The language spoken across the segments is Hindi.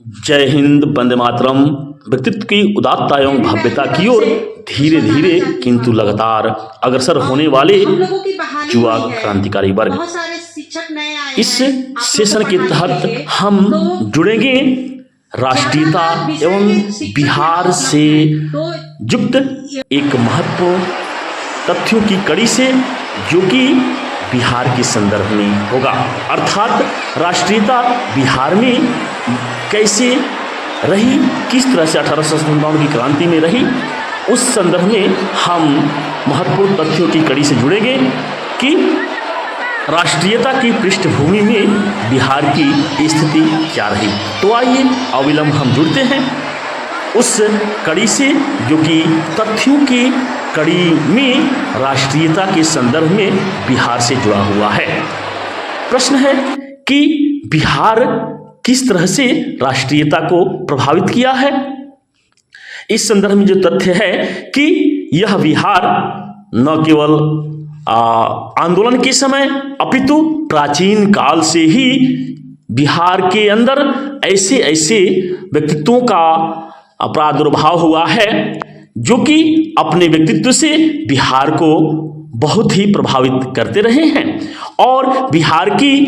जय हिंद, वंदे मातरम। व्यक्तित्व की उदात्तता एवं भव्यता की ओर धीरे धीरे किंतु लगातार अग्रसर होने वाले युवा क्रांतिकारी वर्ग, इस सेशन के तहत हम जुड़ेंगे राष्ट्रीयता एवं बिहार से युक्त एक महत्वपूर्ण तथ्यों की कड़ी से, जो कि बिहार के संदर्भ में होगा। अर्थात राष्ट्रीयता बिहार में कैसे रही, किस तरह से 1857 की क्रांति में रही, उस संदर्भ में हम महत्वपूर्ण तथ्यों की कड़ी से जुड़ेंगे कि राष्ट्रीयता की पृष्ठभूमि में बिहार की स्थिति क्या रही। तो आइए अविलंब हम जुड़ते हैं उस कड़ी से, जो कि तथ्यों की कड़ी में राष्ट्रीयता के संदर्भ में बिहार से जुड़ा हुआ है। प्रश्न है कि बिहार किस तरह से राष्ट्रीयता को प्रभावित किया है। इस संदर्भ में जो तथ्य है कि यह बिहार न केवल आंदोलन के समय अपितु प्राचीन काल से ही बिहार के अंदर ऐसे ऐसे व्यक्तित्वों का प्रादुर्भाव हुआ है, जो कि अपने व्यक्तित्व से बिहार को बहुत ही प्रभावित करते रहे हैं और बिहार की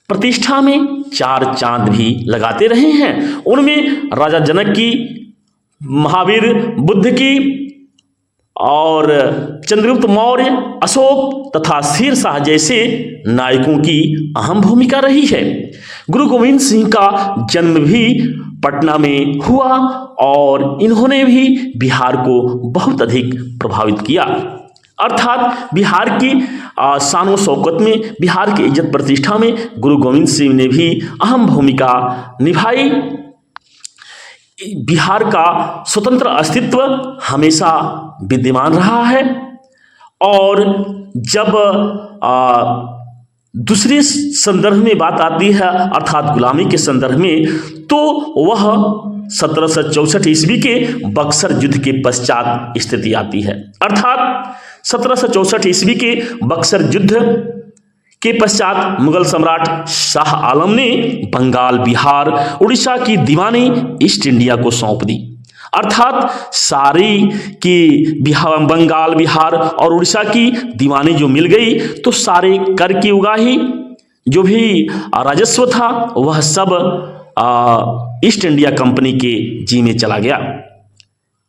प्रतिष्ठा में चार चांद भी लगाते रहे हैं। उनमें राजा जनक की, महावीर बुद्ध की और चंद्रगुप्त मौर्य, अशोक तथा शेरशाह जैसे नायकों की अहम भूमिका रही है। गुरु गोविंद सिंह का जन्म भी पटना में हुआ और इन्होंने भी बिहार को बहुत अधिक प्रभावित किया। अर्थात बिहार की शान शौकत में, बिहार की इज्जत प्रतिष्ठा में गुरु गोविंद सिंह ने भी अहम भूमिका निभाई। बिहार का स्वतंत्र अस्तित्व हमेशा विद्यमान रहा है और जब दूसरे संदर्भ में बात आती है, अर्थात गुलामी के संदर्भ में, तो वह 1764 ईस्वी के बक्सर युद्ध के पश्चात स्थिति आती है। अर्थात 1764 ईस्वी के बक्सर युद्ध के पश्चात मुगल सम्राट शाह आलम ने बंगाल, बिहार, उड़ीसा की दीवानी ईस्ट इंडिया को सौंप दी। अर्थात सारी की बंगाल, बिहार और उड़ीसा की दीवानी जो मिल गई, तो सारे कर की उगाही, जो भी राजस्व था, वह सब ईस्ट इंडिया कंपनी के जी में चला गया।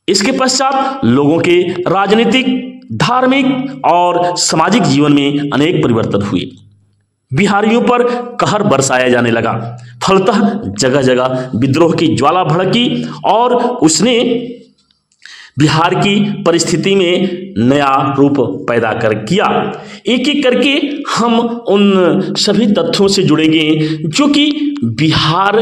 इसके पश्चात लोगों के राजनीतिक, धार्मिक और सामाजिक जीवन में अनेक परिवर्तन हुए। बिहारियों पर कहर बरसाया जाने लगा। फलतः जगह जगह विद्रोह की ज्वाला भड़की और उसने बिहार की परिस्थिति में नया रूप पैदा कर किया। एक एक करके हम उन सभी तथ्यों से जुड़ेंगे जो कि बिहार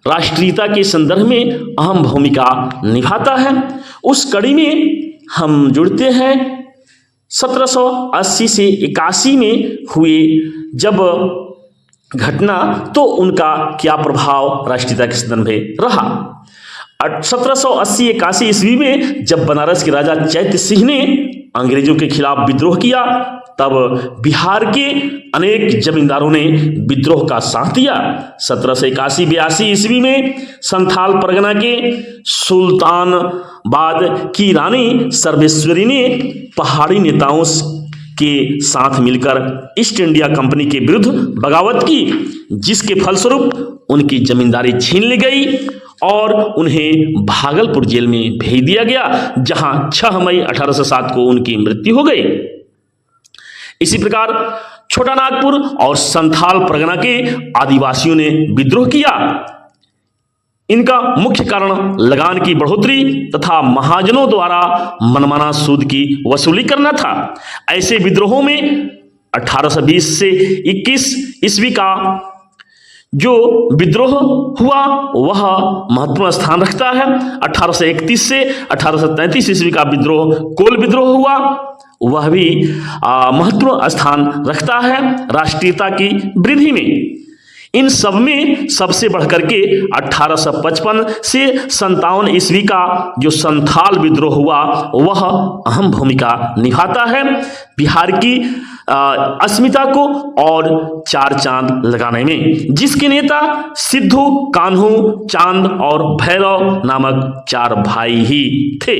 राष्ट्रीयता के संदर्भ में अहम भूमिका निभाता है। उस कड़ी में हम जुड़ते हैं 1780 से 81 में हुए जब घटना, तो उनका क्या प्रभाव राष्ट्रीयता के संदर्भ में रहा। 1780-81 ईस्वी में जब बनारस के राजा चैत्य सिंह ने अंग्रेजों के खिलाफ विद्रोह किया, तब बिहार के अनेक जमींदारों ने विद्रोह का साथ दिया। 1781-82 ईस्वी में संथाल परगना के सुल्तानाबाद की रानी सर्वेश्वरी ने पहाड़ी नेताओं के साथ मिलकर ईस्ट इंडिया कंपनी के विरुद्ध बगावत की, जिसके फलस्वरूप उनकी जमींदारी छीन ली गई और उन्हें भागलपुर जेल में भेज दिया गया, जहां 6 मई 1807 को उनकी मृत्यु हो गई। इसी प्रकार छोटा नागपुर और संथाल परगना के आदिवासियों ने विद्रोह किया। इनका मुख्य कारण लगान की बढ़ोतरी तथा महाजनों द्वारा मनमाना सूद की वसूली करना था। ऐसे विद्रोहों में 1820 से 21 ईस्वी का जो विद्रोह हुआ वह महत्वपूर्ण स्थान रखता है। 1831 से 1833 ईस्वी का विद्रोह, कोल विद्रोह हुआ, वह भी महत्वपूर्ण स्थान रखता है राष्ट्रीयता की वृद्धि में। इन सब में सबसे बढ़कर के 1855 से 57 ईस्वी का जो संथाल विद्रोह हुआ वह अहम भूमिका निभाता है बिहार की अस्मिता को और चार चांद लगाने में, जिसके नेता सिद्धू, कान्हू, चांद और भैरव नामक चार भाई ही थे।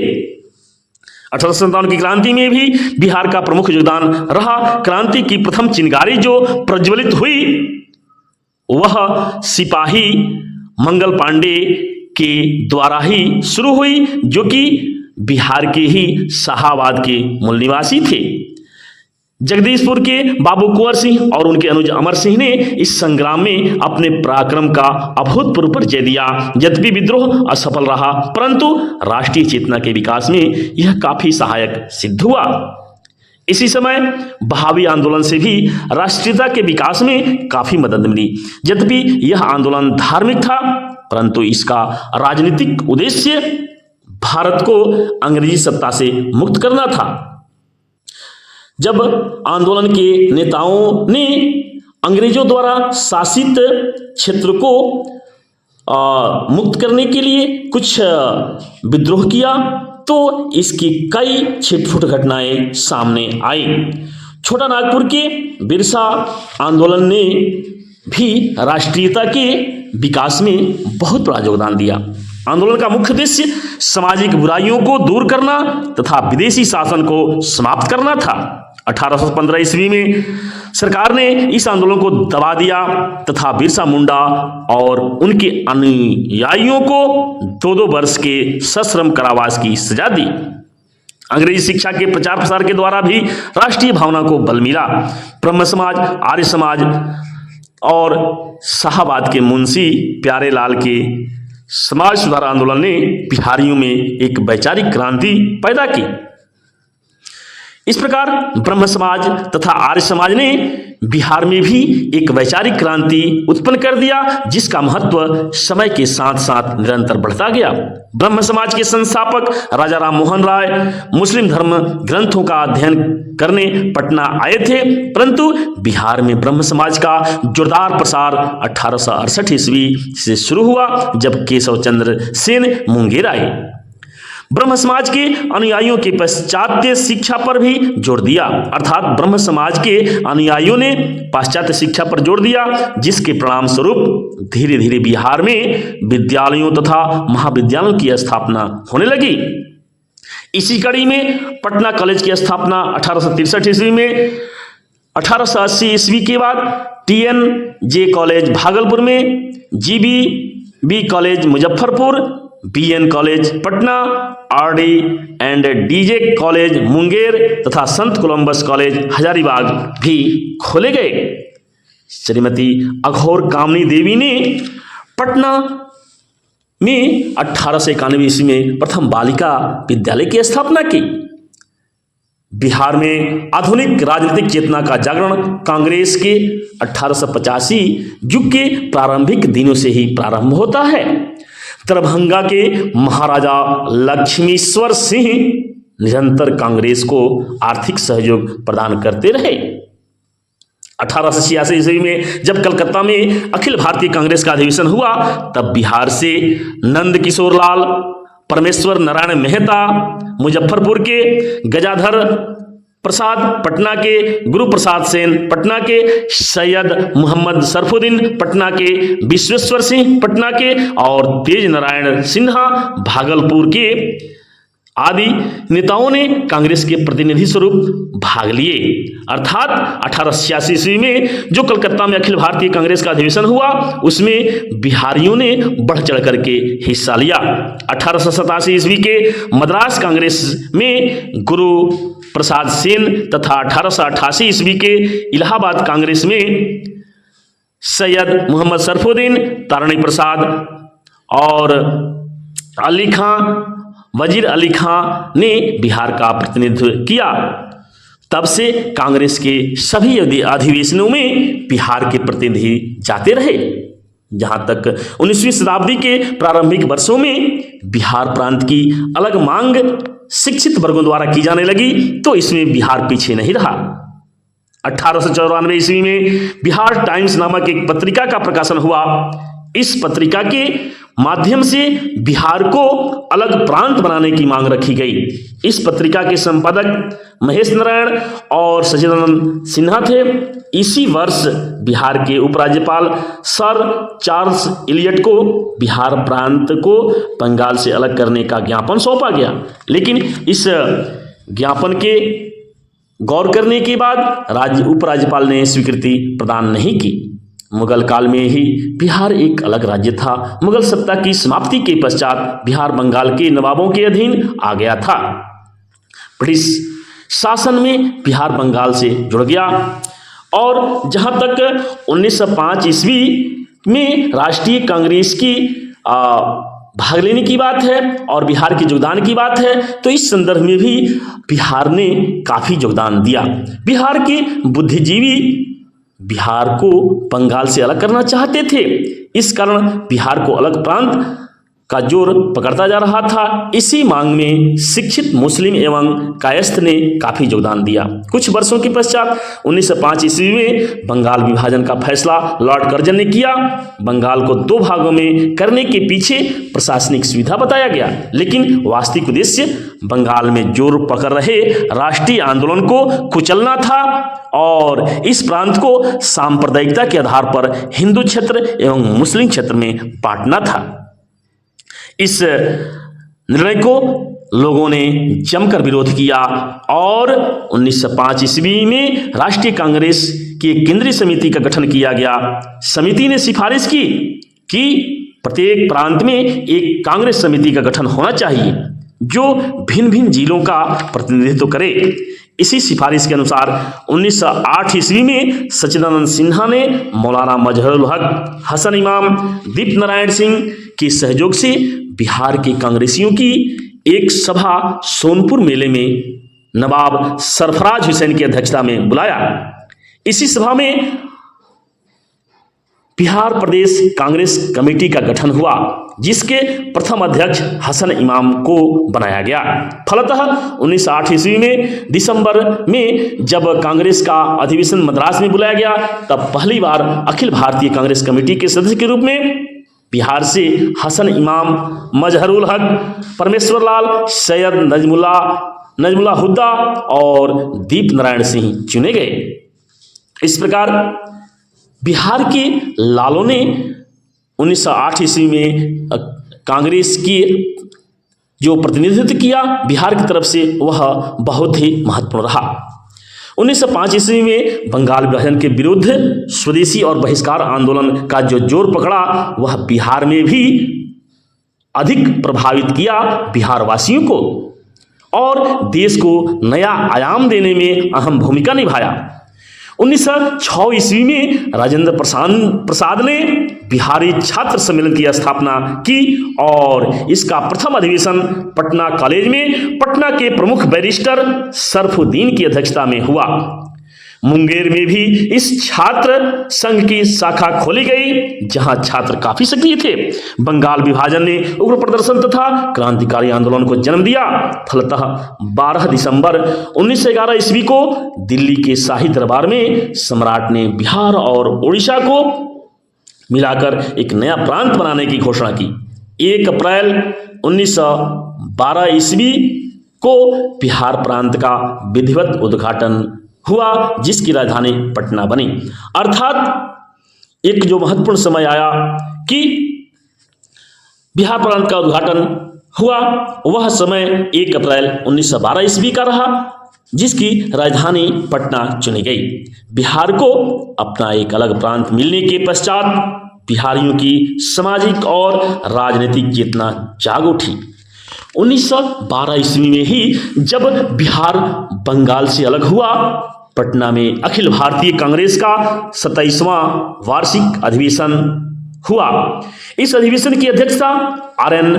1857 की क्रांति में भी बिहार का प्रमुख योगदान रहा। क्रांति की प्रथम चिंगारी जो प्रज्वलित हुई वह सिपाही मंगल पांडे के द्वारा ही शुरू हुई, जो कि बिहार के ही शाहाबाद के मूल निवासी थे। जगदीशपुर के बाबू कुंवर सिंह और उनके अनुज अमर सिंह ने इस संग्राम में अपने पराक्रम का अभूतपूर्व परिचय दिया। यद्यपि विद्रोह असफल रहा, परंतु राष्ट्रीय चेतना के विकास में यह काफी सहायक सिद्ध हुआ। इसी समय बहावी आंदोलन से भी राष्ट्रीयता के विकास में काफी मदद मिली। यद्यपि यह आंदोलन धार्मिक था, परंतु इसका राजनीतिक उद्देश्य भारत को अंग्रेजी सत्ता से मुक्त करना था। जब आंदोलन के नेताओं ने अंग्रेजों द्वारा शासित क्षेत्र को मुक्त करने के लिए कुछ विद्रोह किया, तो इसकी कई छिटपुट घटनाएं सामने आई। छोटा नागपुर के बिरसा आंदोलन ने भी राष्ट्रीयता के विकास में बहुत बड़ा योगदान दिया। आंदोलन का मुख्य उद्देश्य सामाजिक बुराइयों को दूर करना तथा विदेशी शासन को समाप्त करना था। 1815 ईस्वी में सरकार ने इस आंदोलन को दबा दिया तथा बिरसा मुंडा और उनके अनुयायियों को 2-2 वर्ष के सश्रम कारावास की सजा दी। अंग्रेजी शिक्षा के प्रचार प्रसार के द्वारा भी राष्ट्रीय भावना को बल मिला। ब्रह्म समाज, आर्य समाज और शाहाबाद के मुंशी प्यारेलाल के समाज सुधार आंदोलन ने बिहारियों में एक वैचारिक क्रांति पैदा की। इस प्रकार ब्रह्म समाज तथा आर्य समाज ने बिहार में भी एक वैचारिक क्रांति उत्पन्न कर दिया, जिसका महत्व समय के साथ साथ निरंतर बढ़ता गया। ब्रह्म समाज के संस्थापक राजा राम मोहन राय मुस्लिम धर्म ग्रंथों का अध्ययन करने पटना आए थे, परंतु बिहार में ब्रह्म समाज का जोरदार प्रसार 1868 ईस्वी से शुरू हुआ, जब केशव चंद्र सेन मुंगेर आए। ब्रह्म समाज के अनुयायियों के पाश्चात्य शिक्षा पर भी जोर दिया, अर्थात ब्रह्म समाज के अनुयायियों ने पाश्चात्य शिक्षा पर जोर दिया, जिसके परिणाम स्वरूप धीरे धीरे बिहार में विद्यालयों तथा महाविद्यालयों की स्थापना होने लगी। इसी कड़ी में पटना कॉलेज की स्थापना 1863 ईस्वी में, 1880 ईस्वी के बाद TNJ कॉलेज भागलपुर में, GBB college Muzaffarpur, BN college Patna, RD and DJ college Munger तथा संत कोलंबस कॉलेज हजारीबाग भी खोले गए। श्रीमती अघोर कामनी देवी ने पटना में 1891 ईस्वी में प्रथम बालिका विद्यालय की स्थापना की। बिहार में आधुनिक राजनीतिक चेतना का जागरण कांग्रेस के 1885 युग के प्रारंभिक दिनों से ही प्रारंभ होता है। दरभंगा के महाराजा लक्ष्मीश्वर सिंह निरंतर कांग्रेस को आर्थिक सहयोग प्रदान करते रहे। 1886 ईस्वी में जब कलकत्ता में अखिल भारतीय कांग्रेस का अधिवेशन हुआ, तब बिहार से नंद किशोर लाल, परमेश्वर नारायण मेहता, मुजफ्फरपुर के गजाधर प्रसाद, पटना के गुरु प्रसाद सेन, पटना के सैयद मोहम्मद सरफुद्दीन, पटना के विश्वेश्वर सिंह, पटना के और तेज नारायण सिन्हा भागलपुर के आदि नेताओं ने कांग्रेस के प्रतिनिधि स्वरूप भाग लिए। अर्थात 1886 ईस्वी में जो कलकत्ता में अखिल भारतीय कांग्रेस का अधिवेशन हुआ, उसमें बिहारियों ने बढ़ चढ़ करके हिस्सा लिया। 1887 ईस्वी के मद्रास कांग्रेस में गुरु प्रसाद सेन तथा 1888 ईस्वी के इलाहाबाद कांग्रेस में सैयद मोहम्मद सरफुद्दीन, तारणी प्रसाद और अली खां, वजीर अली खां ने बिहार का प्रतिनिधित्व किया। तब से कांग्रेस के सभी अधिवेशनों में बिहार के प्रतिनिधि जाते रहे। जहां तक 19वीं शताब्दी के प्रारंभिक वर्षों में बिहार प्रांत की अलग मांग शिक्षित वर्गों द्वारा की जाने लगी, तो इसमें बिहार पीछे नहीं रहा। 1894 ईस्वी में बिहार टाइम्स नामक एक पत्रिका का प्रकाशन हुआ। इस पत्रिका के माध्यम से बिहार को अलग प्रांत बनाने की मांग रखी गई। इस पत्रिका के संपादक महेश नारायण और सचिदानंद सिन्हा थे। इसी वर्ष बिहार के उपराज्यपाल सर चार्ल्स इलियट को बिहार प्रांत को बंगाल से अलग करने का ज्ञापन सौंपा गया, लेकिन इस ज्ञापन के गौर करने के बाद उपराज्यपाल ने स्वीकृति प्रदान नहीं की। मुगल काल में ही बिहार एक अलग राज्य था। मुगल सत्ता की समाप्ति के पश्चात बिहार बंगाल के नवाबों के अधीन आ गया था। ब्रिटिश शासन में बिहार बंगाल से जुड़ गया और जहां तक 1905 ईस्वी में राष्ट्रीय कांग्रेस की भाग लेने की बात है और बिहार के योगदान की बात है, तो इस संदर्भ में भी बिहार ने काफ़ी योगदान दिया। बिहार के बुद्धिजीवी बिहार को बंगाल से अलग करना चाहते थे। इस कारण बिहार को अलग प्रांत का जोर पकड़ता जा रहा था। इसी मांग में शिक्षित मुस्लिम एवं कायस्थ ने काफ़ी योगदान दिया। कुछ वर्षों के पश्चात 1905 ईस्वी में बंगाल विभाजन का फैसला लॉर्ड कर्जन ने किया। बंगाल को 2 भागों में करने के पीछे प्रशासनिक सुविधा बताया गया, लेकिन वास्तविक उद्देश्य बंगाल में जोर पकड़ रहे राष्ट्रीय आंदोलन को कुचलना था और इस प्रांत को सांप्रदायिकता के आधार पर हिंदू क्षेत्र एवं मुस्लिम क्षेत्र में बांटना था। इस निर्णय को लोगों ने जमकर विरोध किया और 1905 ईस्वी में राष्ट्रीय कांग्रेस की एक केंद्रीय समिति का गठन किया गया। समिति ने सिफारिश की कि प्रत्येक प्रांत में एक कांग्रेस समिति का गठन होना चाहिए जो भिन्न भिन्न जिलों का प्रतिनिधित्व करे। इसी सिफारिश के अनुसार 1908 ईस्वी में सचिदानंद सिन्हा ने मौलाना मजहरुल हक, हसन इमाम, दीप नारायण सिंह के सहयोग से बिहार के कांग्रेसियों की एक सभा सोनपुर मेले में नवाब सरफराज हुसैन की अध्यक्षता में बुलाया। इसी सभा में बिहार प्रदेश कांग्रेस कमेटी का गठन हुआ, जिसके प्रथम अध्यक्ष हसन इमाम को बनाया गया। फलतः 1908 ईस्वी में दिसंबर में जब कांग्रेस का अधिवेशन मद्रास में बुलाया गया, तब पहली बार अखिल भारतीय कांग्रेस कमेटी के सदस्य के रूप में बिहार से हसन इमाम, मजहरुल हक, परमेश्वर लाल, सैयद नजमुल्ला हुद्दा और दीप नारायण सिंह चुने गए। इस प्रकार बिहार के लालों ने 1908 ईस्वी में कांग्रेस की जो प्रतिनिधित्व किया बिहार की तरफ से, वह बहुत ही महत्वपूर्ण रहा। 1905 ईस्वी में बंगाल विभाजन के विरुद्ध स्वदेशी और बहिष्कार आंदोलन का जो जोर पकड़ा, वह बिहार में भी अधिक प्रभावित किया बिहार वासियों को और देश को नया आयाम देने में अहम भूमिका निभाया। 1906 ईस्वी में राजेंद्र प्रसाद ने बिहारी छात्र सम्मेलन की स्थापना की और इसका प्रथम अधिवेशन पटना कॉलेज में पटना के प्रमुख बैरिस्टर सरफुद्दीन की अध्यक्षता में हुआ। मुंगेर में भी इस छात्र संघ की शाखा खोली गई, जहां छात्र काफी सक्रिय थे। बंगाल विभाजन ने उग्र प्रदर्शन तथा क्रांतिकारी आंदोलन को जन्म दिया। फलतः 12 दिसंबर 1911 ईस्वी को दिल्ली के शाही दरबार में सम्राट ने बिहार और उड़ीसा को मिलाकर एक नया प्रांत बनाने की घोषणा की। 1 अप्रैल 1912 ईस्वी को बिहार प्रांत का विधिवत उद्घाटन हुआ, जिसकी राजधानी पटना बनी। अर्थात एक जो महत्वपूर्ण समय आया कि बिहार प्रांत का उद्घाटन हुआ, वह समय 1 अप्रैल 1912 ईस्वी का रहा, जिसकी राजधानी पटना चुनी गई। बिहार को अपना एक अलग प्रांत मिलने के पश्चात बिहारियों की सामाजिक और राजनीतिक चेतना जाग उठी। 1912 ईस्वी में ही जब बिहार बंगाल से अलग हुआ, पटना में अखिल भारतीय कांग्रेस का 27वां वार्षिक अधिवेशन हुआ। इस अधिवेशन की अध्यक्षता RN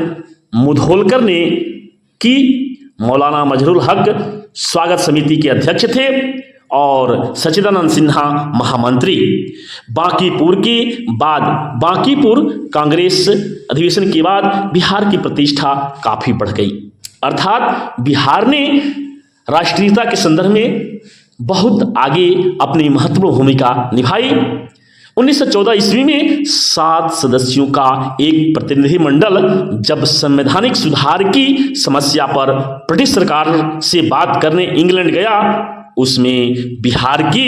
मुधोलकर ने की। मौलाना मजहरुल हक स्वागत समिति के अध्यक्ष थे और सचिदानंद सिन्हा महामंत्री। बांकीपुर कांग्रेस अधिवेशन के बाद बिहार की प्रतिष्ठा काफी बढ़ गई। अर्थात बिहार ने राष्ट्रीयता के संदर्भ में बहुत आगे अपनी महत्वपूर्ण भूमिका निभाई। 1914 ईस्वी में 7 सदस्यों का एक प्रतिनिधिमंडल जब संवैधानिक सुधार की समस्या पर ब्रिटिश सरकार से बात करने इंग्लैंड गया, उसमें बिहार की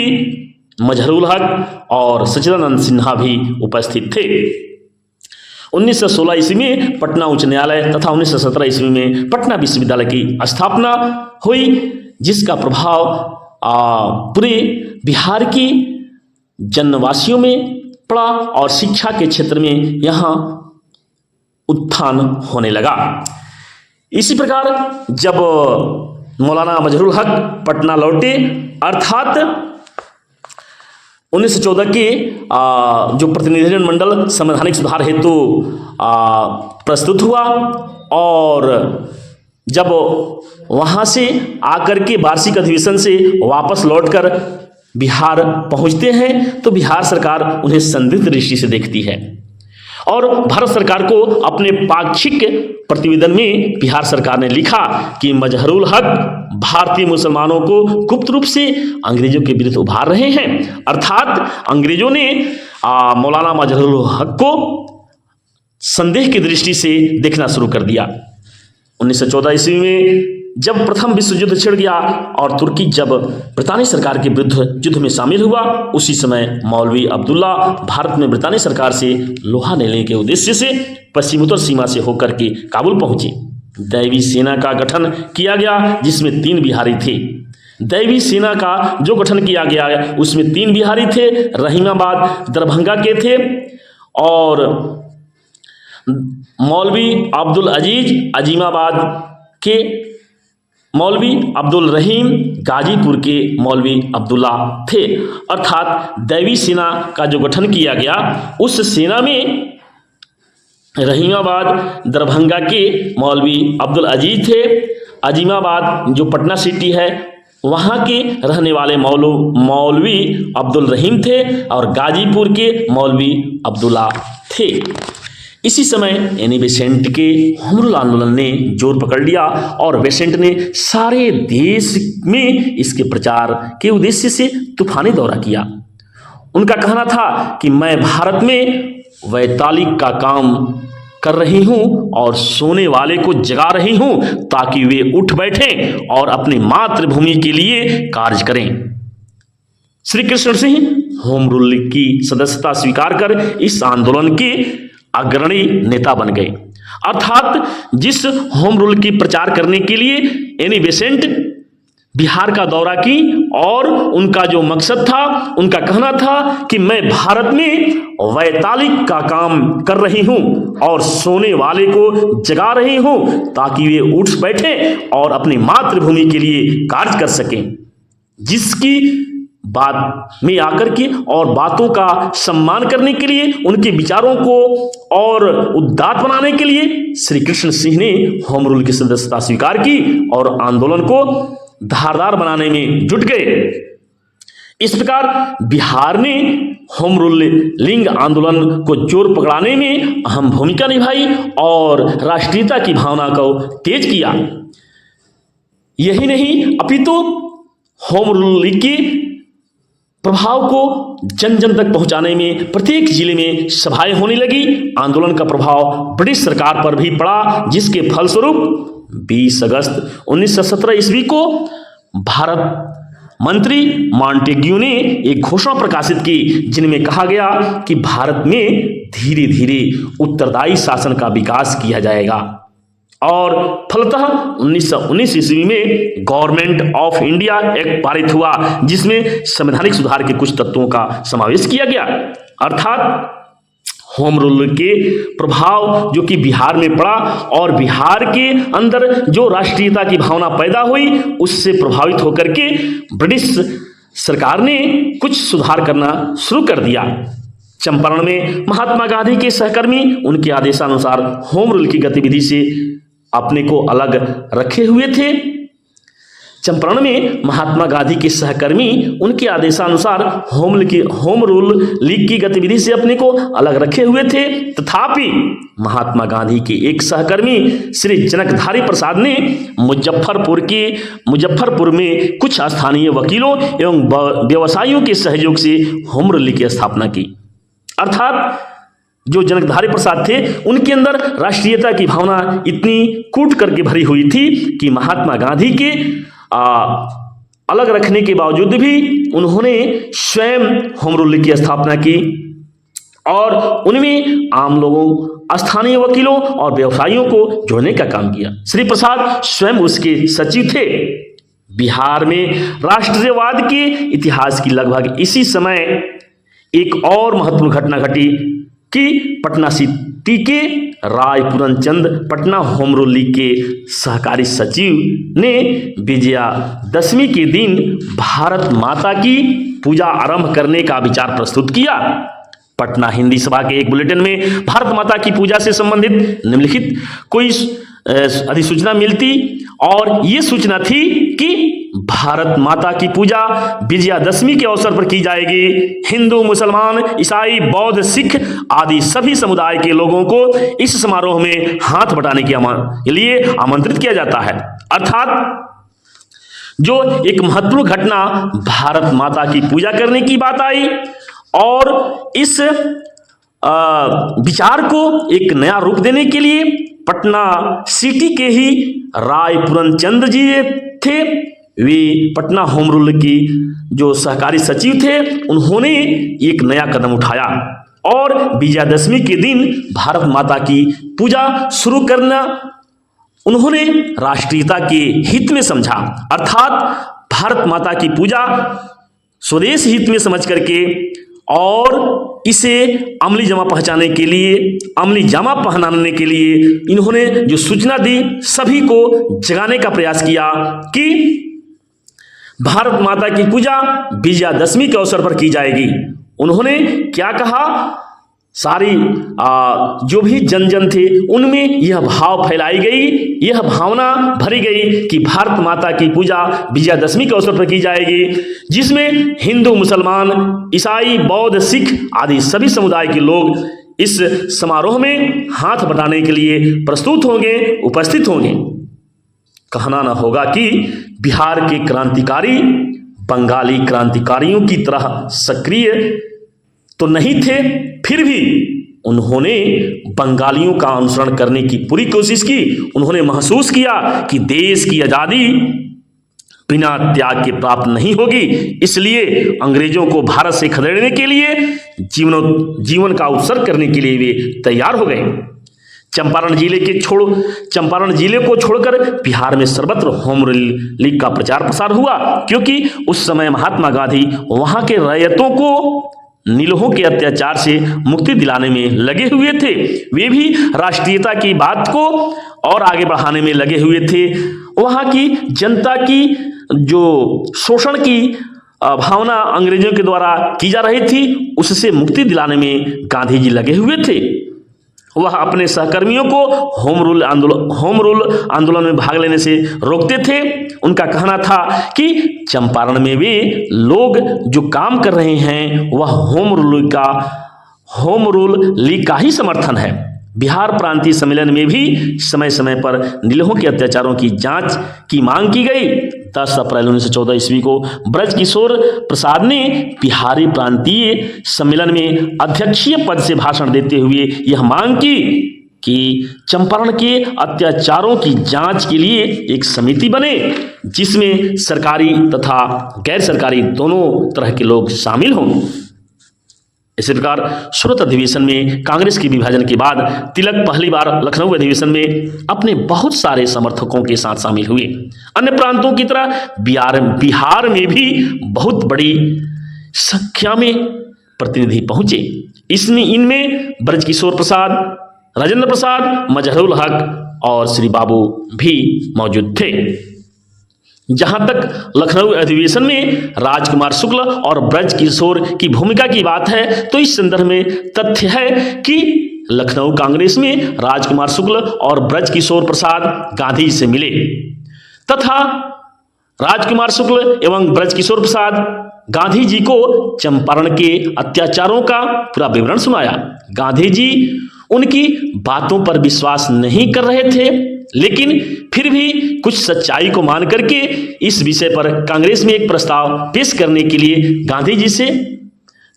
मजहरूल हक और सच्चिदानंद सिन्हा भी उपस्थित थे। 1916 ईस्वी में पटना उच्च न्यायालय तथा 1917 ईस्वी में पटना विश्वविद्यालय की स्थापना हुई, जिसका प्रभाव पूरे बिहार की जनवासियों में पड़ा और शिक्षा के क्षेत्र में यहाँ उत्थान होने लगा। इसी प्रकार जब मौलाना मजहरूल हक पटना लौटे, अर्थात 1914 के जो प्रतिनिधिमंडल संवैधानिक सुधार हेतु प्रस्तुत हुआ, और जब वहाँ से आकर के वार्षिक अधिवेशन से वापस लौटकर बिहार पहुँचते हैं तो बिहार सरकार उन्हें संदिग्ध दृष्टि से देखती है, और भारत सरकार को अपने पाक्षिक प्रतिवेदन में बिहार सरकार ने लिखा कि मजहरूल हक भारतीय मुसलमानों को गुप्त रूप से अंग्रेजों के विरुद्ध उभार रहे हैं। अर्थात अंग्रेजों ने मौलाना मजहरूल हक को संदेह की दृष्टि से देखना शुरू कर दिया। 1914 ईस्वी में जब प्रथम विश्व युद्ध छिड़ गया और तुर्की जब ब्रितानी सरकार के विरुद्ध युद्ध में शामिल हुआ, उसी समय मौलवी अब्दुल्ला भारत में ब्रितानी सरकार से लोहा लेने के उद्देश्य से पश्चिमोत्तर सीमा से होकर के काबुल पहुंचे। दैवी सेना का गठन किया गया, जिसमें 3 बिहारी थे। दैवी सेना का जो गठन किया गया उसमें 3 बिहारी थे, रहीमाबाद दरभंगा के थे, और मौलवी अब्दुल अजीज अजीमाबाद के, मौलवी अब्दुल रहीम गाजीपुर के मौलवी अब्दुल्ला थे। अर्थात दैवी सेना का जो गठन किया गया उस सेना में रहीमाबाद दरभंगा के मौलवी अब्दुल अजीज थे, अजीमाबाद जो पटना सिटी है वहाँ के रहने वाले मौलवी अब्दुल रहीम थे, और गाजीपुर के मौलवी अब्दुल्ला थे। इसी समय एनी बेसेंट के होम रूल आंदोलन ने जोर पकड़ लिया और बेसेंट ने सारे देश में इसके प्रचार के उद्देश्य से तूफानी दौरा किया। उनका कहना था कि मैं भारत में वैतालिक का काम कर रही हूं और सोने वाले को जगा रही हूं ताकि वे उठ बैठें और अपनी मातृभूमि के लिए कार्य करें। श्री कृष्ण सिंह होम रूल की सदस्यता स्वीकार कर इस आंदोलन के अग्रणी नेता बन गए। अर्थात जिस होम रूल की प्रचार करने के लिए एनी बेसेंट बिहार का दौरा की, और उनका जो मकसद था, उनका कहना था कि मैं भारत में वैतालिक का काम कर रही हूं और सोने वाले को जगा रही हूं ताकि वे उठ बैठे और अपनी मातृभूमि के लिए कार्य कर सकें। जिसकी बात में आकर के और बातों का सम्मान करने के लिए, उनके विचारों को और उदात्त बनाने के लिए श्री कृष्ण सिंह ने होम रूल की सदस्यता स्वीकार की और आंदोलन को धारदार बनाने में जुट गए। इस प्रकार बिहार ने होम रूल लिंग आंदोलन को जोर पकड़ाने में अहम भूमिका निभाई और राष्ट्रीयता की भावना को तेज किया। यही नहीं, अपितु होम रूल के प्रभाव को जन जन तक पहुंचाने में प्रत्येक जिले में सभाएं होने लगी। आंदोलन का प्रभाव ब्रिटिश सरकार पर भी पड़ा, जिसके फलस्वरूप 20 अगस्त 1917 ईस्वी को भारत मंत्री मॉन्टेग्यू ने एक घोषणा प्रकाशित की, जिनमें कहा गया कि भारत में धीरे धीरे उत्तरदायी शासन का विकास किया जाएगा, और फलतः 1919 ईस्वी में गवर्नमेंट ऑफ इंडिया एक्ट पारित हुआ, जिसमें संवैधानिक सुधार के कुछ तत्वों का समावेश किया गया। अर्थात होम रूल के प्रभाव जो कि बिहार में पड़ा और बिहार के अंदर जो राष्ट्रीयता की भावना पैदा हुई, उससे प्रभावित होकर के ब्रिटिश सरकार ने कुछ सुधार करना शुरू कर दिया। चंपारण में महात्मा गांधी के सहकर्मी उनके आदेशानुसार होम रूल की गतिविधि से अपने को अलग रखे हुए थे। चंपारण में महात्मा गांधी के सहकर्मी उनके आदेशानुसार होम रूल लीग की गतिविधि से अपने को अलग रखे हुए थे। तथापि महात्मा गांधी के एक सहकर्मी श्री जनकधारी प्रसाद ने मुजफ्फरपुर में कुछ स्थानीय वकीलों एवं व्यवसायियों के सहयोग से होम रूल लीग की स्थापना की। अर्थात जो जनकधारी प्रसाद थे उनके अंदर राष्ट्रीयता की भावना इतनी कूट करके भरी हुई थी कि महात्मा गांधी के अलग रखने के बावजूद भी उन्होंने स्वयं होम रूल लीग की स्थापना की और उनमें आम लोगों, स्थानीय वकीलों और व्यवसायियों को जोड़ने का काम किया। श्री प्रसाद स्वयं उसके सचिव थे। बिहार में राष्ट्रवाद के इतिहास की लगभग इसी समय एक और महत्वपूर्ण घटना घटी कि पटना सिटी के रायपुरनचंद पटना होम रूल लीग के सहकारी सचिव ने विजयादशमी के दिन भारत माता की पूजा आरंभ करने का विचार प्रस्तुत किया। पटना हिंदी सभा के एक बुलेटिन में भारत माता की पूजा से संबंधित निम्नलिखित कोई अधिसूचना मिलती और ये सूचना थी कि भारत माता की पूजा विजयादशमी के अवसर पर की जाएगी। हिंदू, मुसलमान, ईसाई, बौद्ध, सिख आदि सभी समुदाय के लोगों को इस समारोह में हाथ बटाने के लिए आमंत्रित किया जाता है। अर्थात जो एक महत्वपूर्ण घटना भारत माता की पूजा करने की बात आई और इस विचार को एक नया रूप देने के लिए पटना सिटी के ही रायपुरनचंद जी थे, वे पटना होम रूल की जो सहकारी सचिव थे, उन्होंने एक नया कदम उठाया और विजयादशमी के दिन भारत माता की पूजा शुरू करना उन्होंने राष्ट्रीयता के हित में समझा। अर्थात भारत माता की पूजा स्वदेश हित में समझ करके और इसे अमली जामा पहनाने के लिए इन्होंने जो सूचना दी, सभी को जगाने का प्रयास किया कि भारत माता की पूजा विजयादशमी के अवसर पर की जाएगी। उन्होंने क्या कहा, सारी जो भी जन थे उनमें यह भाव फैलाई गई, यह भावना भरी गई कि भारत माता की पूजा विजयादशमी के अवसर पर की जाएगी, जिसमें हिंदू, मुसलमान, ईसाई, बौद्ध, सिख आदि सभी समुदाय के लोग इस समारोह में हाथ बटाने के लिए प्रस्तुत होंगे, उपस्थित होंगे। कहना न होगा कि बिहार के क्रांतिकारी बंगाली क्रांतिकारियों की तरह सक्रिय तो नहीं थे, फिर भी उन्होंने बंगालियों का अनुसरण करने की पूरी कोशिश की। उन्होंने महसूस किया कि देश की आज़ादी बिना त्याग के प्राप्त नहीं होगी, इसलिए अंग्रेजों को भारत से खदेड़ने के लिए जीवन का उत्सर्ग करने के लिए वे तैयार हो गए। चंपारण जिले को छोड़कर बिहार में सर्वत्र होम रूल लीग का प्रचार प्रसार हुआ, क्योंकि उस समय महात्मा गांधी वहां के रैयतों को नीलों के अत्याचार से मुक्ति दिलाने में लगे हुए थे। वे भी राष्ट्रीयता की बात को और आगे बढ़ाने में लगे हुए थे। वहां की जनता की जो शोषण की भावना अंग्रेजों के द्वारा की जा रही थी, उससे मुक्ति दिलाने में गांधी जी लगे हुए थे। वह अपने सहकर्मियों को होम रूल आंदोलन में भाग लेने से रोकते थे। उनका कहना था कि चंपारण में वे लोग जो काम कर रहे हैं वह होम रूल लीग का ही समर्थन है। बिहार प्रांतीय सम्मेलन में भी समय समय पर नीलों के अत्याचारों की जांच की मांग की गई। 10 अप्रैल 1914 ईस्वी को ब्रजकिशोर प्रसाद ने बिहारी प्रांतीय सम्मेलन में अध्यक्षीय पद से भाषण देते हुए यह मांग की कि चंपारण के अत्याचारों की जांच के लिए एक समिति बने, जिसमें सरकारी तथा गैर सरकारी दोनों तरह के लोग शामिल हों। इसी प्रकार सूरत अधिवेशन में कांग्रेस के विभाजन के बाद तिलक पहली बार लखनऊ अधिवेशन में अपने बहुत सारे समर्थकों के साथ शामिल हुए। अन्य प्रांतों की तरह बिहार में भी बहुत बड़ी संख्या में प्रतिनिधि पहुंचे। इनमें ब्रजकिशोर प्रसाद, राजेंद्र प्रसाद, मजहरूल हक और श्री बाबू भी मौजूद थे। जहां तक लखनऊ अधिवेशन में राजकुमार शुक्ल और ब्रजकिशोर की भूमिका की बात है, तो इस संदर्भ में तथ्य है कि लखनऊ कांग्रेस में राजकुमार शुक्ल और ब्रजकिशोर प्रसाद गांधी से मिले तथा राजकुमार शुक्ल एवं ब्रजकिशोर प्रसाद गांधी जी को चंपारण के अत्याचारों का पूरा विवरण सुनाया। गांधी जी उनकी बातों पर विश्वास नहीं कर रहे थे, लेकिन फिर भी कुछ सच्चाई को मान करके इस विषय पर कांग्रेस में एक प्रस्ताव पेश करने के लिए गांधी जी से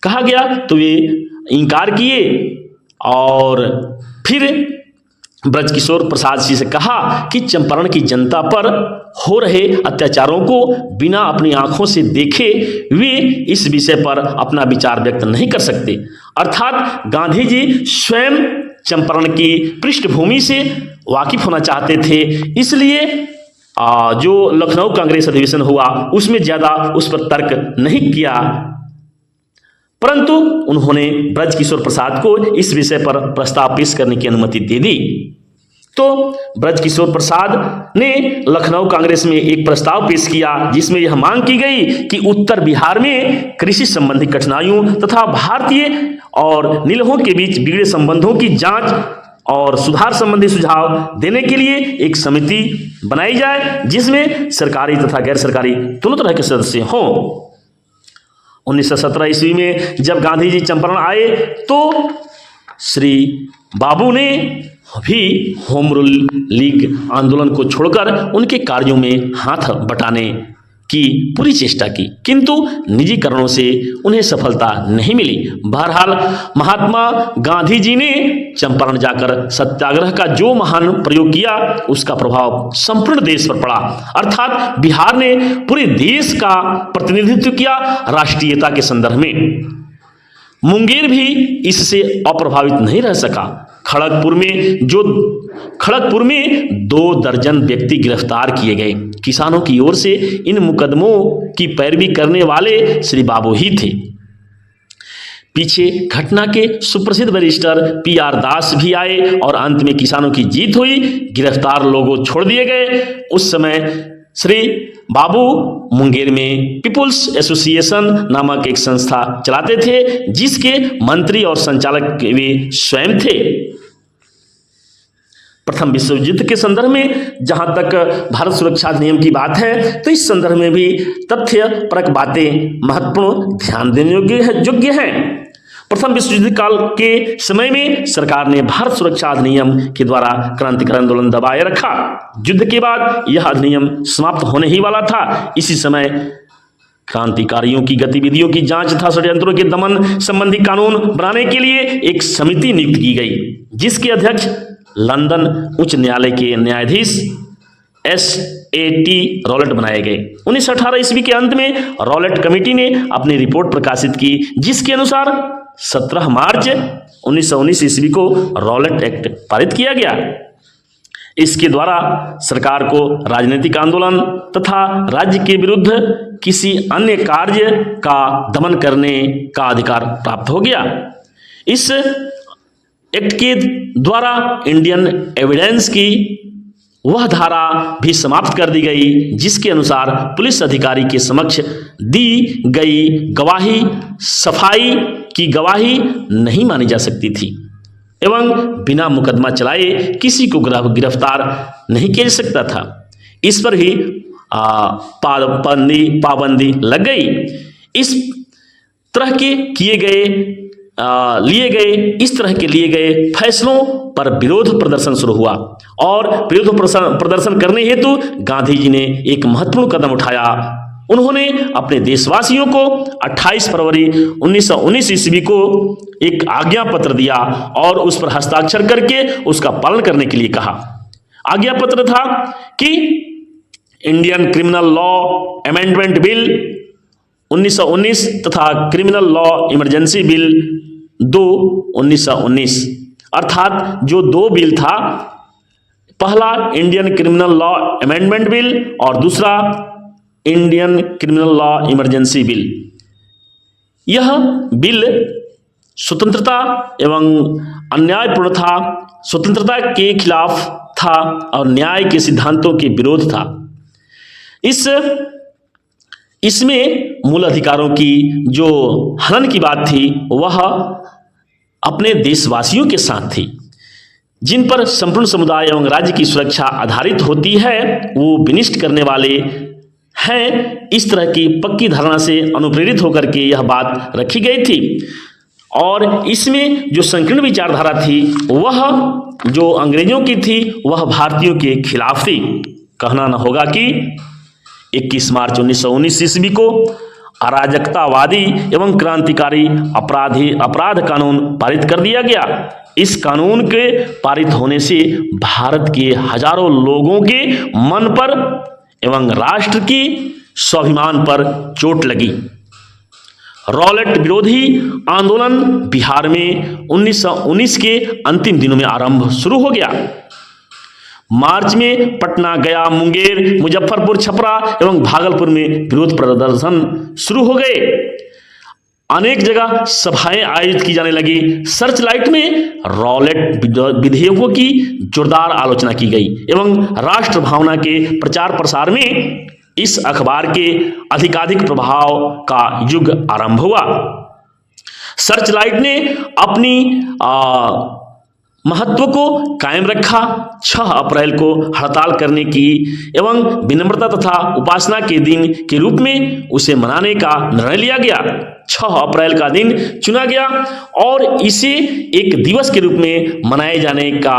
कहा गया, तो वे इनकार किए और फिर ब्रजकिशोर प्रसाद जी से कहा कि चंपारण की जनता पर हो रहे अत्याचारों को बिना अपनी आंखों से देखे वे इस विषय पर अपना विचार व्यक्त नहीं कर सकते। अर्थात गांधी जी स्वयं चंपारण की पृष्ठभूमि से वाकिफ होना चाहते थे, इसलिए जो लखनऊ कांग्रेस अधिवेशन हुआ उसमें ज्यादा उस पर तर्क नहीं किया, परंतु उन्होंने ब्रजकिशोर प्रसाद को इस विषय पर प्रस्ताव पेश करने की अनुमति दे दी। तो ब्रजकिशोर प्रसाद ने लखनऊ कांग्रेस में एक प्रस्ताव पेश किया जिसमें यह मांग की गई कि उत्तर बिहार में कृषि संबंधी कठिनाइयों तथा भारतीय और नीलहों के बीच बिगड़े संबंधों की जांच और सुधार संबंधी सुझाव देने के लिए एक समिति बनाई जाए जिसमें सरकारी तथा गैर सरकारी दोनों तरह के सदस्य हों। 1917 ईस्वी में जब गांधी जी चंपारण आए तो श्री बाबू ने भी होम रूल लीग आंदोलन को छोड़कर उनके कार्यों में हाथ बटाने की पूरी चेष्टा की, किंतु निजी कारणों से उन्हें सफलता नहीं मिली। बहरहाल महात्मा गांधी जी ने चंपारण जाकर सत्याग्रह का जो महान प्रयोग किया उसका प्रभाव संपूर्ण देश पर पड़ा, अर्थात बिहार ने पूरे देश का प्रतिनिधित्व किया राष्ट्रीयता के संदर्भ में। मुंगेर भी इससे अप्रभावित नहीं रह सका। खड़गपुर में 2 दर्जन व्यक्ति गिरफ्तार किए गए। किसानों की ओर से इन मुकदमों की पैरवी करने वाले श्री बाबू ही थे। पीछे घटना के सुप्रसिद्ध बैरिस्टर PR दास भी आए और अंत में किसानों की जीत हुई, गिरफ्तार लोगों छोड़ दिए गए। उस समय श्री बाबू मुंगेर में पीपुल्स एसोसिएशन नामक एक संस्था चलाते थे जिसके मंत्री और संचालक वे स्वयं थे। प्रथम विश्व युद्ध के संदर्भ में जहां तक भारत सुरक्षा अधिनियम की बात है तो इस संदर्भ में भी तथ्य परक बातें महत्वपूर्ण ध्यान देने योग्य हैं। प्रथम विश्व युद्ध काल के समय में सरकार ने भारत सुरक्षा अधिनियम के द्वारा क्रांतिकारी आंदोलन दबाए रखा। युद्ध के बाद यह अधिनियम समाप्त होने ही वाला था। इसी समय क्रांतिकारियों की गतिविधियों की जांच तथा षड्यंत्रों के दमन संबंधी कानून बनाने के लिए एक समिति नियुक्त की गई जिसके अध्यक्ष लंदन उच्च न्यायालय के न्यायाधीश SAT रॉलेट बनाए गए। 1918 ईस्वी के अंत में रॉलेट कमेटी ने अपनी रिपोर्ट प्रकाशित की जिसके अनुसार 17 मार्च 1919 ईस्वी को रॉलेट एक्ट पारित किया गया। इसके द्वारा सरकार को राजनीतिक आंदोलन तथा राज्य के विरुद्ध किसी अन्य कार्य का दमन करने का अधिकार प्राप्त हो गया। इस एक्ट के द्वारा इंडियन एविडेंस की वह धारा भी समाप्त कर दी गई जिसके अनुसार पुलिस अधिकारी के समक्ष दी गई गवाही सफाई की गवाही नहीं मानी जा सकती थी एवं बिना मुकदमा चलाए किसी को गिरफ्तार नहीं किया जा सकता था। इस पर ही पाबंदी लग गई। इस तरह के लिए गए फैसलों पर विरोध प्रदर्शन शुरू हुआ और विरोध प्रदर्शन करने हेतु गांधी जी ने एक महत्वपूर्ण कदम उठाया। उन्होंने अपने देशवासियों को 28 फरवरी 1919 ईस्वी को एक आज्ञा पत्र दिया और उस पर हस्ताक्षर करके उसका पालन करने के लिए कहा। आज्ञा पत्र था कि Indian criminal law amendment bill 1919 तथा क्रिमिनल लॉ इमरजेंसी बिल 2 1919, अर्थात जो 2 बिल था, पहला Indian criminal law amendment bill और दूसरा Indian criminal law emergency bill. यह बिल स्वतंत्रता एवं अन्यायपूर्ण था, स्वतंत्रता के खिलाफ था और न्याय के सिद्धांतों के विरोध था। इसमें मूल अधिकारों की जो हनन की बात थी वह अपने देशवासियों के साथ थी। जिन पर संपूर्ण समुदाय एवं राज्य की सुरक्षा आधारित होती है वो विनिष्ट करने वाले हैं, इस तरह की पक्की धारणा से अनुप्रेरित होकर के यह बात रखी गई थी। और इसमें जो संकीर्ण विचारधारा थी वह जो अंग्रेजों की थी वह भारतीयों के खिलाफ थी। कहना न होगा कि 21 मार्च 1919 ईस्वी को अराजकतावादी एवं क्रांतिकारी अपराध कानून पारित कर दिया गया। इस कानून के पारित होने से भारत के हजारों लोगों के मन पर एवं राष्ट्र की स्वाभिमान पर चोट लगी। रॉलेट विरोधी आंदोलन बिहार में 1919 के अंतिम दिनों में आरंभ शुरू हो गया। मार्च में पटना, गया, मुंगेर, मुजफ्फरपुर, छपरा एवं भागलपुर में विरोध प्रदर्शन शुरू हो गए। अनेक जगह सभाएं आयोजित की जाने लगी। सर्चलाइट में रॉलेट विधेयकों की जोरदार आलोचना की गई एवं राष्ट्र भावना के प्रचार प्रसार में इस अखबार के अधिकाधिक प्रभाव का युग आरंभ हुआ। सर्चलाइट ने अपनी महत्व को कायम रखा। 6 अप्रैल को हड़ताल करने की एवं विनम्रता तथा उपासना के दिन के रूप में उसे मनाने का निर्णय लिया गया। 6 अप्रैल का दिन चुना गया और इसे एक दिवस के रूप में मनाए जाने का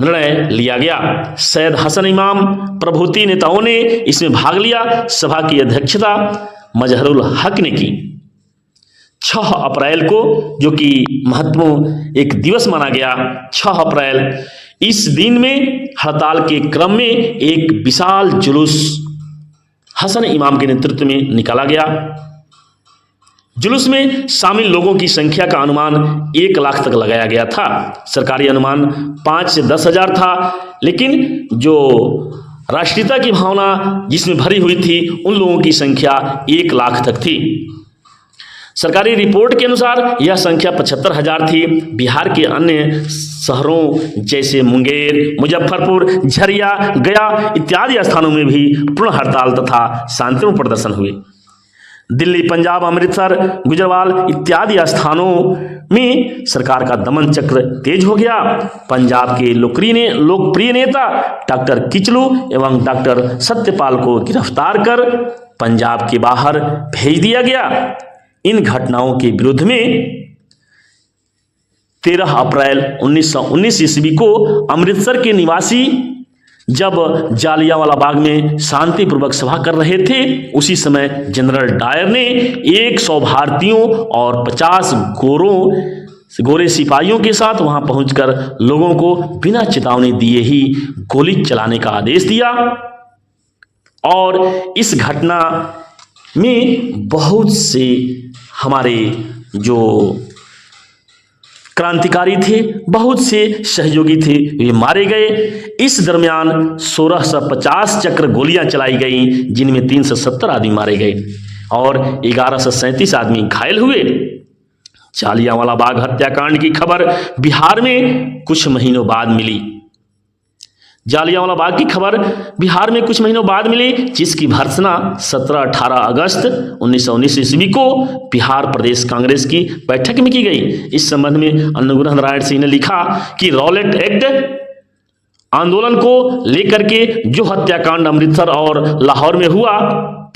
निर्णय लिया गया। सैयद हसन इमाम प्रभृति नेताओं ने इसमें भाग लिया। सभा की अध्यक्षता मजहरुल हक ने की। 6 अप्रैल को जो कि महत्वपूर्ण एक दिवस माना गया, 6 अप्रैल, इस दिन में हड़ताल के क्रम में एक विशाल जुलूस हसन इमाम के नेतृत्व में निकाला गया। जुलूस में शामिल लोगों की संख्या का अनुमान 1 लाख तक लगाया गया था। सरकारी अनुमान 5 से 10 हजार था, लेकिन जो राष्ट्रीयता की भावना जिसमें भरी हुई थी उन लोगों की संख्या 1 लाख तक थी। सरकारी रिपोर्ट के अनुसार यह संख्या 75,000 थी। बिहार के अन्य शहरों जैसे मुंगेर, मुजफ्फरपुर, झरिया, गया इत्यादि स्थानों में भी पूर्ण हड़ताल तथा शांतिपूर्ण प्रदर्शन हुए। दिल्ली, पंजाब, अमृतसर, गुजरावाल इत्यादि स्थानों में सरकार का दमन चक्र तेज हो गया। पंजाब के लोकप्रिय नेता डॉक्टर किचलू एवं डॉक्टर सत्यपाल को गिरफ्तार कर पंजाब के बाहर भेज दिया गया। इन घटनाओं के विरुद्ध में 13 अप्रैल 1919 ईस्वी को अमृतसर के निवासी जब जालियांवाला बाग में शांतिपूर्वक सभा कर रहे थे, उसी समय जनरल डायर ने 100 भारतीयों और 50 गोरे सिपाहियों के साथ वहां पहुंचकर लोगों को बिना चेतावनी दिए ही गोली चलाने का आदेश दिया। और इस घटना में बहुत से हमारे जो क्रांतिकारी थे, बहुत से सहयोगी थे, वे मारे गए। इस दरमियान 1650 चक्र गोलियां चलाई गईं, जिनमें 370 आदमी मारे गए और 1137 आदमी घायल हुए। जालियांवाला बाग हत्याकांड की खबर बिहार में कुछ महीनों बाद मिली। जालियांवाला बाग की खबर बिहार में कुछ महीनों बाद मिली, जिसकी भर्त्सना 17-18 अगस्त 1919 ईस्वी को बिहार प्रदेश कांग्रेस की बैठक में की गई। इस संबंध में अन्नपूर्णा नारायण सिंह ने लिखा कि रॉलेट एक्ट आंदोलन को लेकर के जो हत्याकांड अमृतसर और लाहौर में हुआ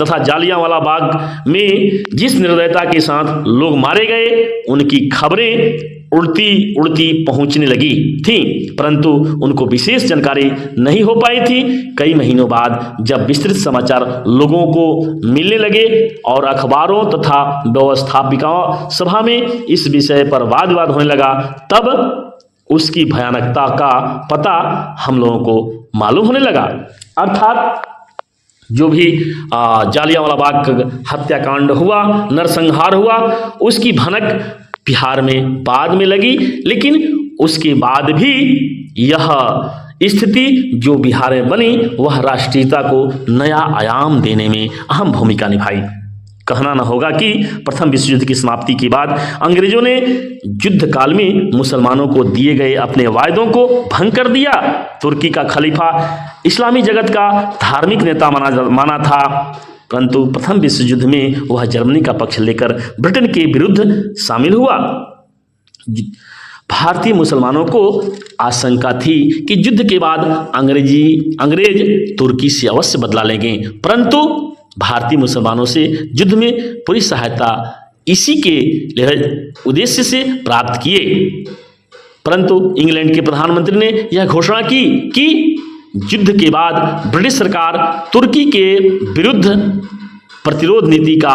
तथा जालियांवाला बाग में जिस निर्दयता के साथ लोग मारे गए, उनकी खबरें उड़ती पहुंचने लगी थी, परंतु उनको विशेष जानकारी नहीं हो पाई थी। कई महीनों बाद जब विस्तृत समाचार लोगों को मिलने लगे और अखबारों तथा व्यवस्थापिका सभा में इस विषय पर वाद विवाद होने लगा, तब उसकी भयानकता का पता हम लोगों को मालूम होने लगा। अर्थात जो भी जालियांवाला बाग हत्याकांड हुआ, नरसंहार हुआ, उसकी भनक बिहार में बाद में लगी, लेकिन उसके बाद भी यह स्थिति जो बिहार में बनी वह राष्ट्रीयता को नया आयाम देने में अहम भूमिका निभाई। कहना न होगा कि प्रथम विश्व युद्ध की समाप्ति के बाद अंग्रेजों ने युद्ध काल में मुसलमानों को दिए गए अपने वायदों को भंग कर दिया। तुर्की का खलीफा इस्लामी जगत का धार्मिक नेता माना था, परंतु प्रथम विश्व युद्ध में वह जर्मनी का पक्ष लेकर ब्रिटेन के विरुद्ध शामिल हुआ। भारतीय मुसलमानों को आशंका थी कि युद्ध के बाद अंग्रेज तुर्की से अवश्य बदला लेंगे, परंतु भारतीय मुसलमानों से युद्ध में पूरी सहायता इसी के उद्देश्य से प्राप्त किए। परंतु इंग्लैंड के प्रधानमंत्री ने यह घोषणा की कि युद्ध के बाद ब्रिटिश सरकार तुर्की के विरुद्ध प्रतिरोध नीति का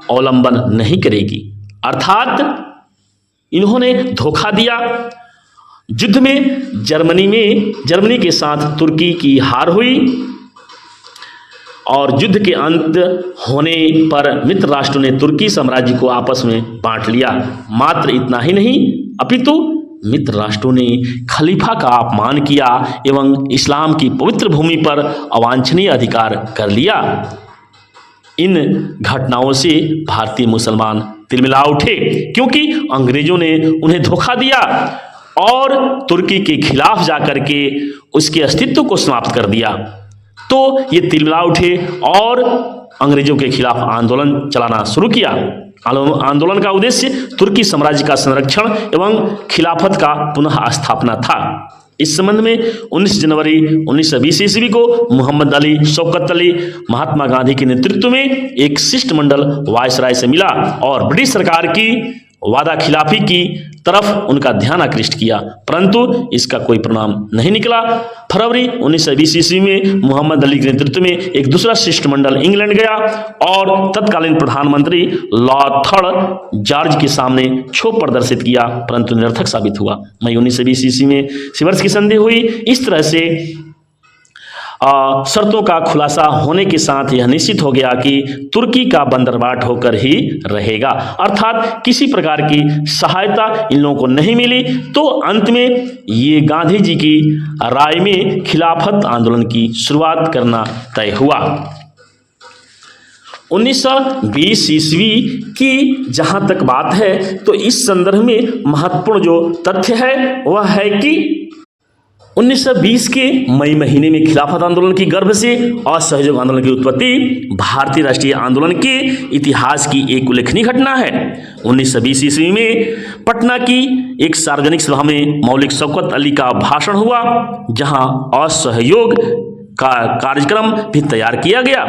अवलंबन नहीं करेगी, अर्थात इन्होंने धोखा दिया। युद्ध में जर्मनी के साथ तुर्की की हार हुई और युद्ध के अंत होने पर मित्र राष्ट्रों ने तुर्की साम्राज्य को आपस में बांट लिया। मात्र इतना ही नहीं, अपितु मित्र राष्ट्रों ने खलीफा का अपमान किया एवं इस्लाम की पवित्र भूमि पर अवांछनीय अधिकार कर लिया। इन घटनाओं से भारतीय मुसलमान तिलमिला उठे, क्योंकि अंग्रेजों ने उन्हें धोखा दिया और तुर्की के खिलाफ जाकर के उसके अस्तित्व को समाप्त कर दिया। तो ये तिलमिला उठे और अंग्रेजों के खिलाफ आंदोलन चलाना शुरू किया। आंदोलन का उद्देश्य तुर्की साम्राज्य का संरक्षण एवं खिलाफत का पुनः स्थापना था। इस संबंध में 19 जनवरी 1920 ईस्वी को मोहम्मद अली, शौकत अली, महात्मा गांधी के नेतृत्व में एक शिष्टमंडल वायसराय से मिला और ब्रिटिश सरकार की वादा खिलाफी की तरफ उनका ध्यान आकृष्ट किया, परंतु इसका कोई परिणाम नहीं निकला। फरवरी 1920 ईस्वी में मोहम्मद अली के नेतृत्व में एक दूसरा शिष्टमंडल इंग्लैंड गया और तत्कालीन प्रधानमंत्री लॉर्ड जॉर्ज के सामने क्षोभ प्रदर्शित किया, परंतु निरर्थक साबित हुआ। मई 1920 ईस्वी में सिवर्स की संधि हुई। इस तरह से शर्तों का खुलासा होने के साथ यह निश्चित हो गया कि तुर्की का बंदरबाट होकर ही रहेगा, अर्थात किसी प्रकार की सहायता इन लोगों को नहीं मिली। तो अंत में ये गांधी जी की राय में खिलाफत आंदोलन की शुरुआत करना तय हुआ। 1920 ईस्वी की जहां तक बात है तो इस संदर्भ में महत्वपूर्ण जो तथ्य है वह है कि 1920 के मई महीने में खिलाफत आंदोलन की गर्भ से असहयोग आंदोलन की उत्पत्ति भारतीय राष्ट्रीय आंदोलन के इतिहास की एक उल्लेखनीय घटना है। 1920 ईस्वी में पटना की एक सार्वजनिक सभा में मौलिक शौकत अली का भाषण हुआ, जहां असहयोग का कार्यक्रम भी तैयार किया गया।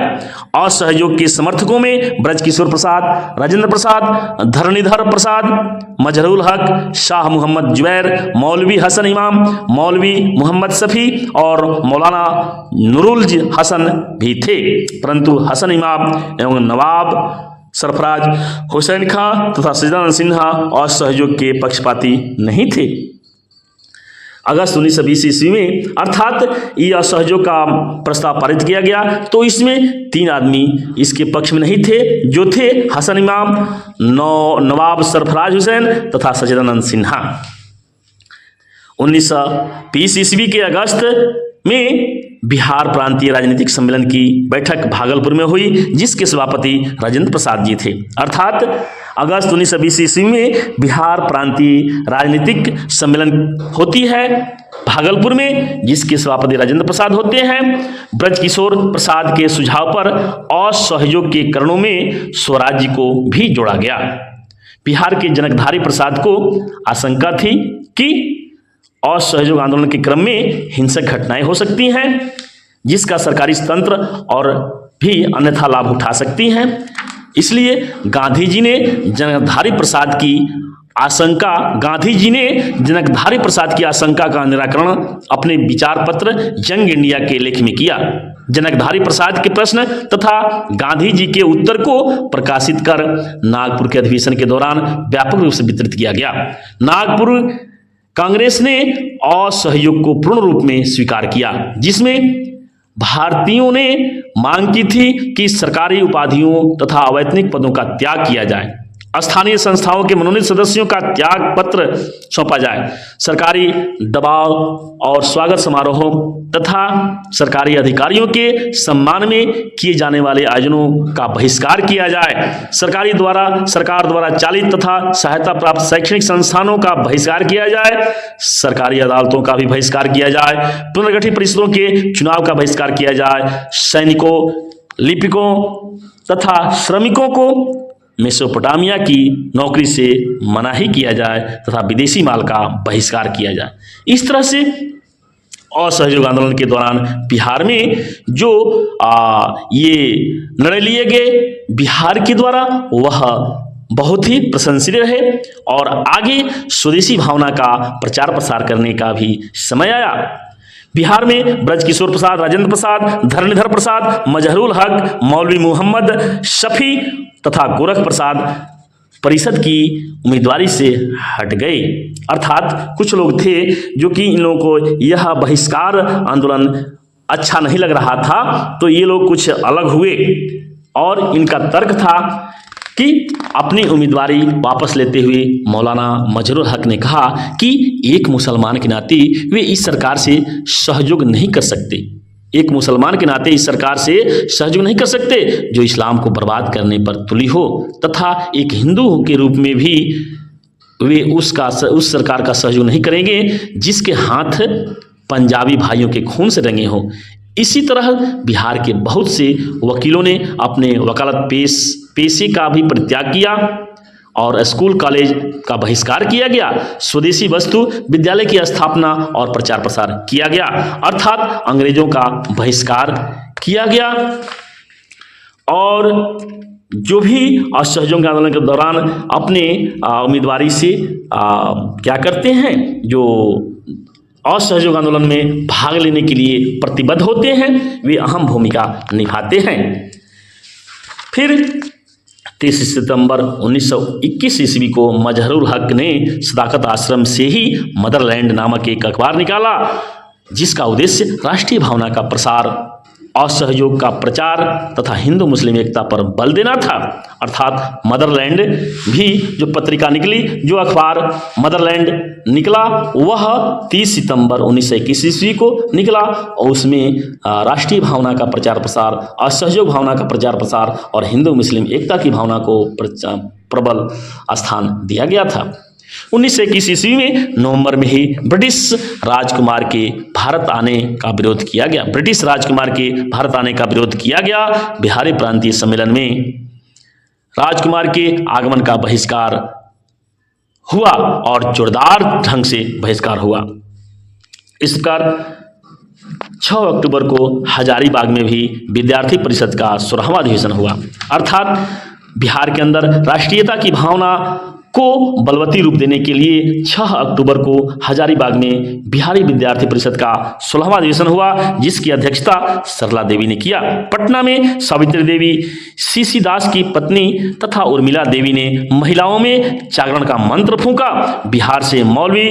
असहयोग के समर्थकों में ब्रजकिशोर प्रसाद, राजेंद्र प्रसाद, धरणीधर प्रसाद, मजहरूल हक, शाह मोहम्मद जुबैर, मौलवी हसन इमाम, मौलवी मोहम्मद शफी और मौलाना नूरुल हसन भी थे, परंतु हसन इमाम एवं नवाब सरफराज हुसैन खां तथा सज्जनानंद सिन्हा असहयोग के पक्षपाती नहीं थे। अगस्त 1920 ईस्वी में अर्थात ये असहयोग का प्रस्ताव पारित किया गया, तो इसमें 3 आदमी इसके पक्ष में नहीं थे, जो थे हसन इमाम, नवाब सरफराज हुसैन तथा सज्जनानंद सिन्हा। 1920 ईस्वी के अगस्त में बिहार प्रांतीय राजनीतिक सम्मेलन की बैठक भागलपुर में हुई, जिसके सभापति राजेंद्र प्रसाद जी थे। अर्थात अगस्त 1920 ईस्वी में बिहार प्रांतीय राजनीतिक सम्मेलन होती है भागलपुर में, जिसके सभापति राजेंद्र प्रसाद होते हैं। ब्रजकिशोर प्रसाद के सुझाव पर असहयोग के कारणों में स्वराज्य को भी जोड़ा गया। बिहार के जनकधारी प्रसाद को आशंका थी कि असहयोग आंदोलन के क्रम में हिंसक घटनाएं हो सकती हैं, जिसका सरकारी तंत्र और भी अन्यथा लाभ उठा सकती हैं। इसलिए गांधी जी ने जनकधारी प्रसाद की आशंका का निराकरण अपने विचार पत्र यंग इंडिया के लेख में किया। जनकधारी प्रसाद के प्रश्न तथा गांधी जी के उत्तर को प्रकाशित कर नागपुर के अधिवेशन के दौरान व्यापक रूप से वितरित किया गया। नागपुर कांग्रेस ने असहयोग को पूर्ण रूप में स्वीकार किया, जिसमें भारतीयों ने मांग की थी कि सरकारी उपाधियों तथा अवैतनिक पदों का त्याग किया जाए, स्थानीय संस्थाओं के मनोनीत सदस्यों का त्याग पत्र सौंपा जाए, सरकारी दबाव और स्वागत समारोहों तथा सरकारी अधिकारियों के सम्मान में किए जाने वाले आयोजनों का बहिष्कार किया जाए, सरकार द्वारा चालित तथा सहायता प्राप्त शैक्षणिक संस्थानों का बहिष्कार किया जाए, सरकारी अदालतों का भी बहिष्कार किया जाए, पुनर्गठित परिषदों के चुनाव का बहिष्कार किया जाए, सैनिकों, लिपिकों तथा श्रमिकों को मेसोपोटामिया की नौकरी से मनाही किया जाए तथा विदेशी माल का बहिष्कार किया जाए। इस तरह से असहयोग आंदोलन के दौरान बिहार में जो ये निर्णय लिए गए बिहार के द्वारा वह बहुत ही प्रशंसनीय रहे और आगे स्वदेशी भावना का प्रचार प्रसार करने का भी समय आया। बिहार में ब्रजकिशोर प्रसाद, राजेंद्र प्रसाद, धरणीधर प्रसाद, मजहरूल हक, मौलवी मोहम्मद शफी तथा गोरख प्रसाद परिषद की उम्मीदवारी से हट गए। अर्थात कुछ लोग थे जो कि इन लोगों को यह बहिष्कार आंदोलन अच्छा नहीं लग रहा था, तो ये लोग कुछ अलग हुए और इनका तर्क था कि अपनी उम्मीदवारी वापस लेते हुए मौलाना मजहरूल हक ने कहा कि एक मुसलमान के नाते वे इस सरकार से सहयोग नहीं कर सकते, एक मुसलमान के नाते इस सरकार से सहयोग नहीं कर सकते जो इस्लाम को बर्बाद करने पर तुली हो, तथा एक हिंदू के रूप में भी वे उस सरकार का सहयोग नहीं करेंगे जिसके हाथ पंजाबी भाइयों के खून से रंगे हों। इसी तरह बिहार के बहुत से वकीलों ने अपने वकालत पेशे का भी परित्याग किया और स्कूल कॉलेज का बहिष्कार किया गया। स्वदेशी वस्तु विद्यालय की स्थापना और प्रचार प्रसार किया गया, अर्थात अंग्रेजों का बहिष्कार किया गया। और जो भी असहयोग आंदोलन के दौरान अपने उम्मीदवारी से क्या करते हैं, जो असहयोग आंदोलन में भाग लेने के लिए प्रतिबद्ध होते हैं, वे अहम भूमिका निभाते हैं। फिर 30 सितंबर 1921 ईस्वी को मजहरूल हक ने सदाकत आश्रम से ही मदरलैंड नामक एक अखबार निकाला जिसका उद्देश्य राष्ट्रीय भावना का प्रसार, असहयोग का प्रचार तथा हिंदू मुस्लिम एकता पर बल देना था। अर्थात मदरलैंड भी जो पत्रिका निकली, जो अखबार मदरलैंड निकला, वह 30 सितंबर 1921 ईस्वी को निकला और उसमें राष्ट्रीय भावना का प्रचार प्रसार, असहयोग भावना का प्रचार प्रसार और हिंदू मुस्लिम एकता की भावना को प्रबल स्थान दिया गया था। 1921 ईस्वी में नवंबर में ही ब्रिटिश राजकुमार के भारत आने का विरोध किया गया। ब्रिटिश राजकुमार के भारत आने का विरोध किया गया। बिहारी प्रांतीय सम्मेलन में राजकुमार के आगमन का बहिष्कार हुआ और जोरदार ढंग से बहिष्कार हुआ। इस प्रकार 6 अक्टूबर को हजारीबाग में भी विद्यार्थी परिषद का 16वां अधिवेशन हुआ। अर्थात बिहार के अंदर राष्ट्रीयता की भावना को बलवती रूप देने के लिए 6 अक्टूबर को हजारीबाग में बिहारी विद्यार्थी परिषद का 16वां अधिवेशन हुआ जिसकी अध्यक्षता सरला देवी ने किया। पटना में सावित्री देवी, सीसी दास की पत्नी तथा उर्मिला देवी ने महिलाओं में जागरण का मंत्र फूंका। बिहार से मौलवी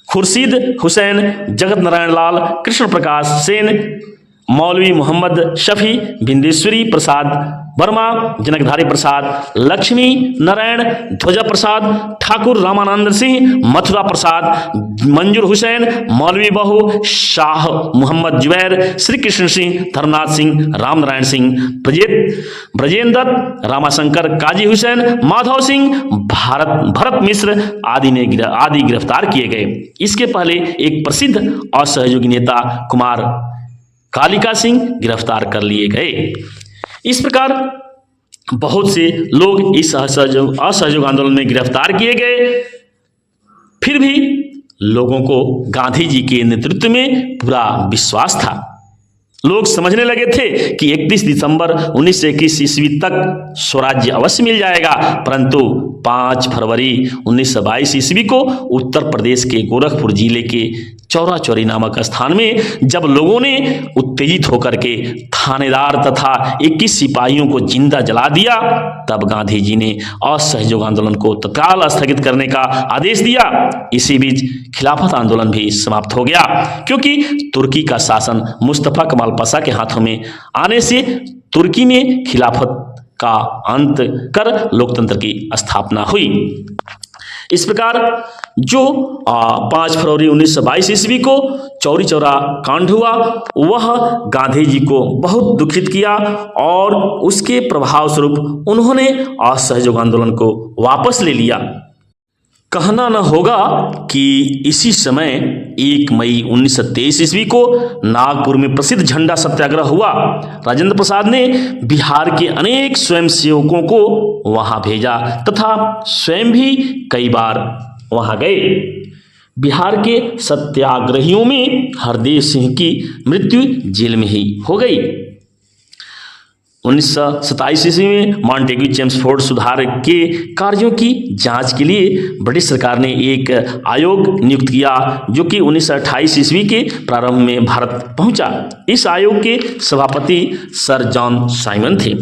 खुर्शीद हुसैन, जगत नारायण लाल, कृष्ण प्रकाश सेन, मौलवी मोहम्मद शफी, बिंदेश्वरी प्रसाद वर्मा, जनकधारी प्रसाद, लक्ष्मी नारायण, ध्वजा प्रसाद, ठाकुर रामानंद सिंह, मथुरा प्रसाद, मंजूर हुसैन, मौलवी बहू, शाह मोहम्मद जुबैर, श्री कृष्ण सिंह, धर्मनाथ सिंह, राम नारायण सिंह, ब्रजेंद्र दत्त, रामाशंकर, काजी हुसैन, माधव सिंह, भरत मिश्र आदि गिरफ्तार किए गए। इसके पहले एक प्रसिद्ध असहयोगी नेता कुमार कालिका सिंह गिरफ्तार कर लिए गए। इस प्रकार बहुत से लोग इस असहयोग आंदोलन में गिरफ्तार किए गए। फिर भी लोगों को गांधी जी के नेतृत्व में पूरा विश्वास था। लोग समझने लगे थे कि 31 दिसंबर 1921 ईस्वी तक स्वराज्य अवश्य मिल जाएगा, परंतु 5 फरवरी 1922 ईस्वी को उत्तर प्रदेश के गोरखपुर जिले के चौरा चौरी नामक स्थान में जब लोगों ने उत्तेजित होकर के थानेदार तथा 21 सिपाहियों को जिंदा जला दिया, तब गांधी जी ने असहयोग आंदोलन को तत्काल स्थगित करने का आदेश दिया। इसी बीच खिलाफत आंदोलन भी समाप्त हो गया, क्योंकि तुर्की का शासन मुस्तफा कमाल पाशा के हाथों में आने से तुर्की में खिलाफत का अंत कर लोकतंत्र की स्थापना हुई। इस प्रकार जो 5 फरवरी 1922 ईस्वी को चौरी चौरा कांड हुआ, वह गांधी जी को बहुत दुखित किया और उसके प्रभाव स्वरूप उन्होंने असहयोग आंदोलन को वापस ले लिया। कहना न होगा कि इसी समय 1 मई 1923 ईस्वी को नागपुर में प्रसिद्ध झंडा सत्याग्रह हुआ। राजेंद्र प्रसाद ने बिहार के अनेक स्वयंसेवकों को वहां भेजा तथा स्वयं भी कई बार वहां गए। बिहार के सत्याग्रहियों में हरदेव सिंह की मृत्यु जेल में ही हो गई। 1927 ईस्वी में मॉन्टेग्यू चेम्सफोर्ड सुधार के कार्यों की जांच के लिए ब्रिटिश सरकार ने एक आयोग नियुक्त किया जो कि 1928 ईस्वी के प्रारंभ में भारत पहुंचा। इस आयोग के सभापति सर जॉन साइमन थे।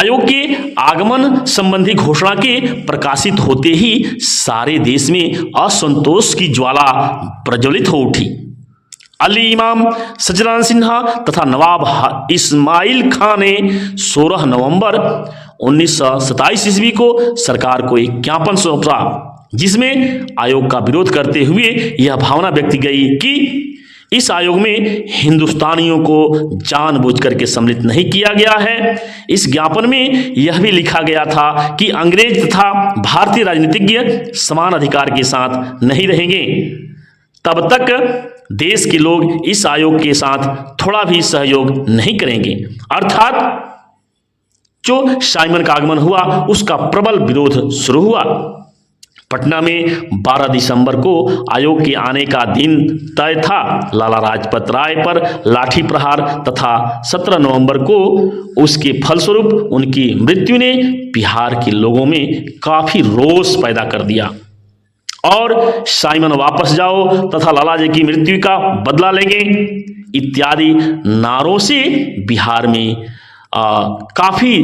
आयोग के आगमन संबंधी घोषणा के प्रकाशित होते ही सारे देश में असंतोष की ज्वाला प्रज्वलित हो उठी। अली इमाम, सच्चिदानंद सिन्हा तथा नवाब इस्माइल खां ने 16 नवंबर 1927 ईस्वी को सरकार को एक ज्ञापन सौंपा जिसमें आयोग का विरोध करते हुए यह भावना व्यक्त गई कि इस आयोग में हिंदुस्तानियों को जानबूझकर के सम्मिलित नहीं किया गया है। इस ज्ञापन में यह भी लिखा गया था कि अंग्रेज तथा भारतीय राजनीतिज्ञ समान अधिकार के साथ नहीं रहेंगे। तब तक देश के लोग इस आयोग के साथ थोड़ा भी सहयोग नहीं करेंगे। अर्थात जो साइमन का आगमन हुआ उसका प्रबल विरोध शुरू हुआ। पटना में 12 दिसंबर को आयोग के आने का दिन तय था। लाला लाजपत राय पर लाठी प्रहार तथा 17 नवंबर को उसके फलस्वरूप उनकी मृत्यु ने बिहार के लोगों में काफी रोष पैदा कर दिया और साइमन वापस जाओ तथा लाला जी की मृत्यु का बदला लेंगे इत्यादि नारों से बिहार में काफी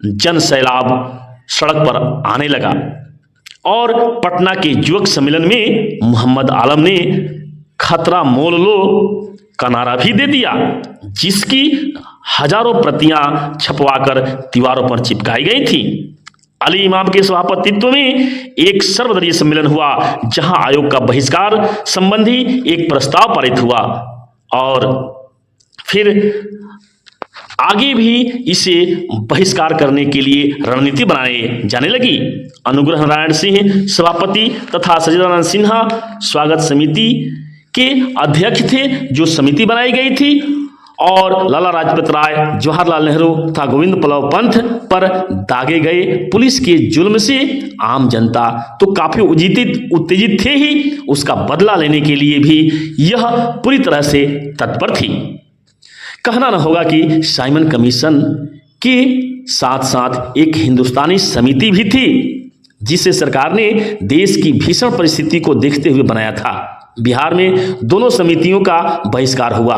जन सैलाब सड़क पर आने लगा और पटना के युवक सम्मेलन में मोहम्मद आलम ने खतरा मोल लो का नारा भी दे दिया जिसकी हजारों प्रतियां छपवाकर दीवारों पर चिपकाई गई थी। अली इमाम के सभापतित्व में एक सर्वदलीय सम्मेलन हुआ जहां आयोग का बहिष्कार संबंधी एक प्रस्ताव पारित हुआ और फिर आगे भी इसे बहिष्कार करने के लिए रणनीति बनाए जाने लगी। अनुग्रह नारायण सिंह सभापति तथा सच्चिदानंद सिन्हा स्वागत समिति के अध्यक्ष थे जो समिति बनाई गई थी और लाला लाजपत राय, जवाहरलाल नेहरू तथा गोविंद बल्लभ पंत पर दागे गए पुलिस के जुल्म से आम जनता तो काफी उत्तेजित थे ही, उसका बदला लेने के लिए भी यह पूरी तरह से तत्पर थी। कहना न होगा कि साइमन कमीशन के साथ साथ एक हिंदुस्तानी समिति भी थी जिसे सरकार ने देश की भीषण परिस्थिति को देखते हुए बनाया था। बिहार में दोनों समितियों का बहिष्कार हुआ।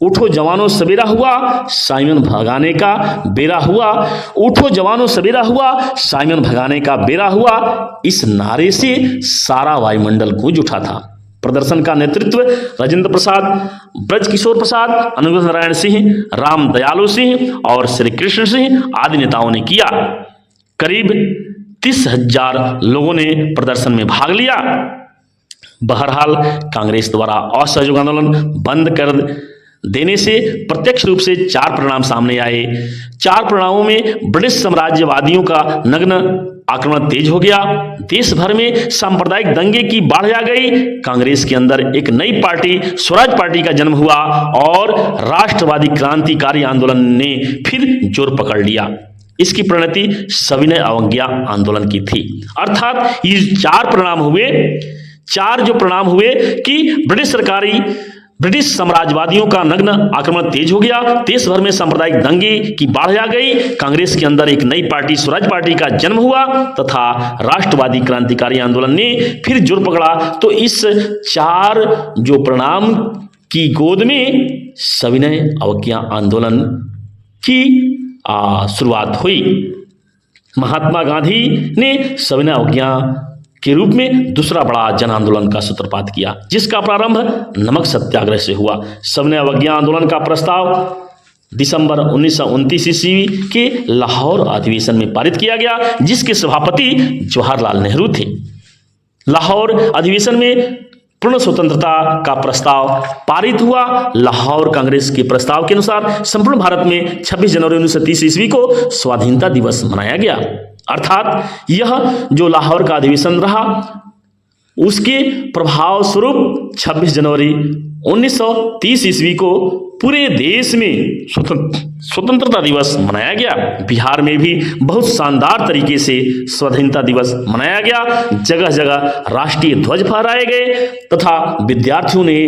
उठो जवानों सवेरा हुआ, साइमन भगाने का बेरा हुआ। उठो जवानों सवेरा हुआ, साइमन भगाने का बेरा हुआ। इस नारे से सारा वायुमंडल गूंज उठा था। प्रदर्शन का नेतृत्व राजेंद्र प्रसाद, ब्रजकिशोर प्रसाद, अनुग्रह नारायण सिंह, राम दयालु सिंह और श्री कृष्ण सिंह आदि नेताओं ने किया। करीब 30,000 लोगों ने प्रदर्शन में भाग लिया। बहरहाल कांग्रेस द्वारा असहयोग आंदोलन बंद कर देने से प्रत्यक्ष रूप से 4 परिणाम सामने आए। 4 परिणामों में ब्रिटिश साम्राज्यवादियों का नग्न आक्रमण तेज हो गया। देश भर में सांप्रदायिक दंगे की बाढ़ आ गई। कांग्रेस के अंदर एक नई पार्टी स्वराज पार्टी का जन्म हुआ और राष्ट्रवादी क्रांतिकारी आंदोलन ने फिर जोर पकड़ लिया। इसकी परिणति सविनय अवज्ञा आंदोलन की थी। अर्थात ये 4 परिणाम हुए। 4 जो परिणाम हुए कि ब्रिटिश साम्राज्यवादियों का नग्न आक्रमण तेज हो गया, देश भर में सांप्रदायिक दंगे की बाढ़ आ गई, कांग्रेस के अंदर एक नई पार्टी स्वराज पार्टी का जन्म हुआ तथा राष्ट्रवादी क्रांतिकारी आंदोलन ने फिर जोर पकड़ा। तो इस 4 जो परिणाम की गोद में सविनय अवज्ञा आंदोलन की शुरुआत हुई। महात्मा गांधी ने सविनय अवज्ञा के रूप में दूसरा बड़ा जन आंदोलन का सूत्रपात किया जिसका प्रारंभ नमक सत्याग्रह से हुआ। सविनय अवज्ञा आंदोलन का प्रस्ताव दिसंबर 1929 ईस्वी के लाहौर अधिवेशन में पारित किया गया जिसके सभापति जवाहरलाल नेहरू थे। लाहौर अधिवेशन में पूर्ण स्वतंत्रता का प्रस्ताव पारित हुआ। लाहौर कांग्रेस के प्रस्ताव के अनुसार संपूर्ण भारत में 26 जनवरी 1930 ईस्वी को स्वाधीनता दिवस मनाया गया। अर्थात यह जो लाहौर का अधिवेशन रहा उसके प्रभाव स्वरूप 26 जनवरी 1930 ईस्वी को पूरे देश में स्वतंत्रता दिवस मनाया गया। बिहार में भी बहुत शानदार तरीके से स्वाधीनता दिवस मनाया गया। जगह जगह राष्ट्रीय ध्वज फहराए गए तथा विद्यार्थियों ने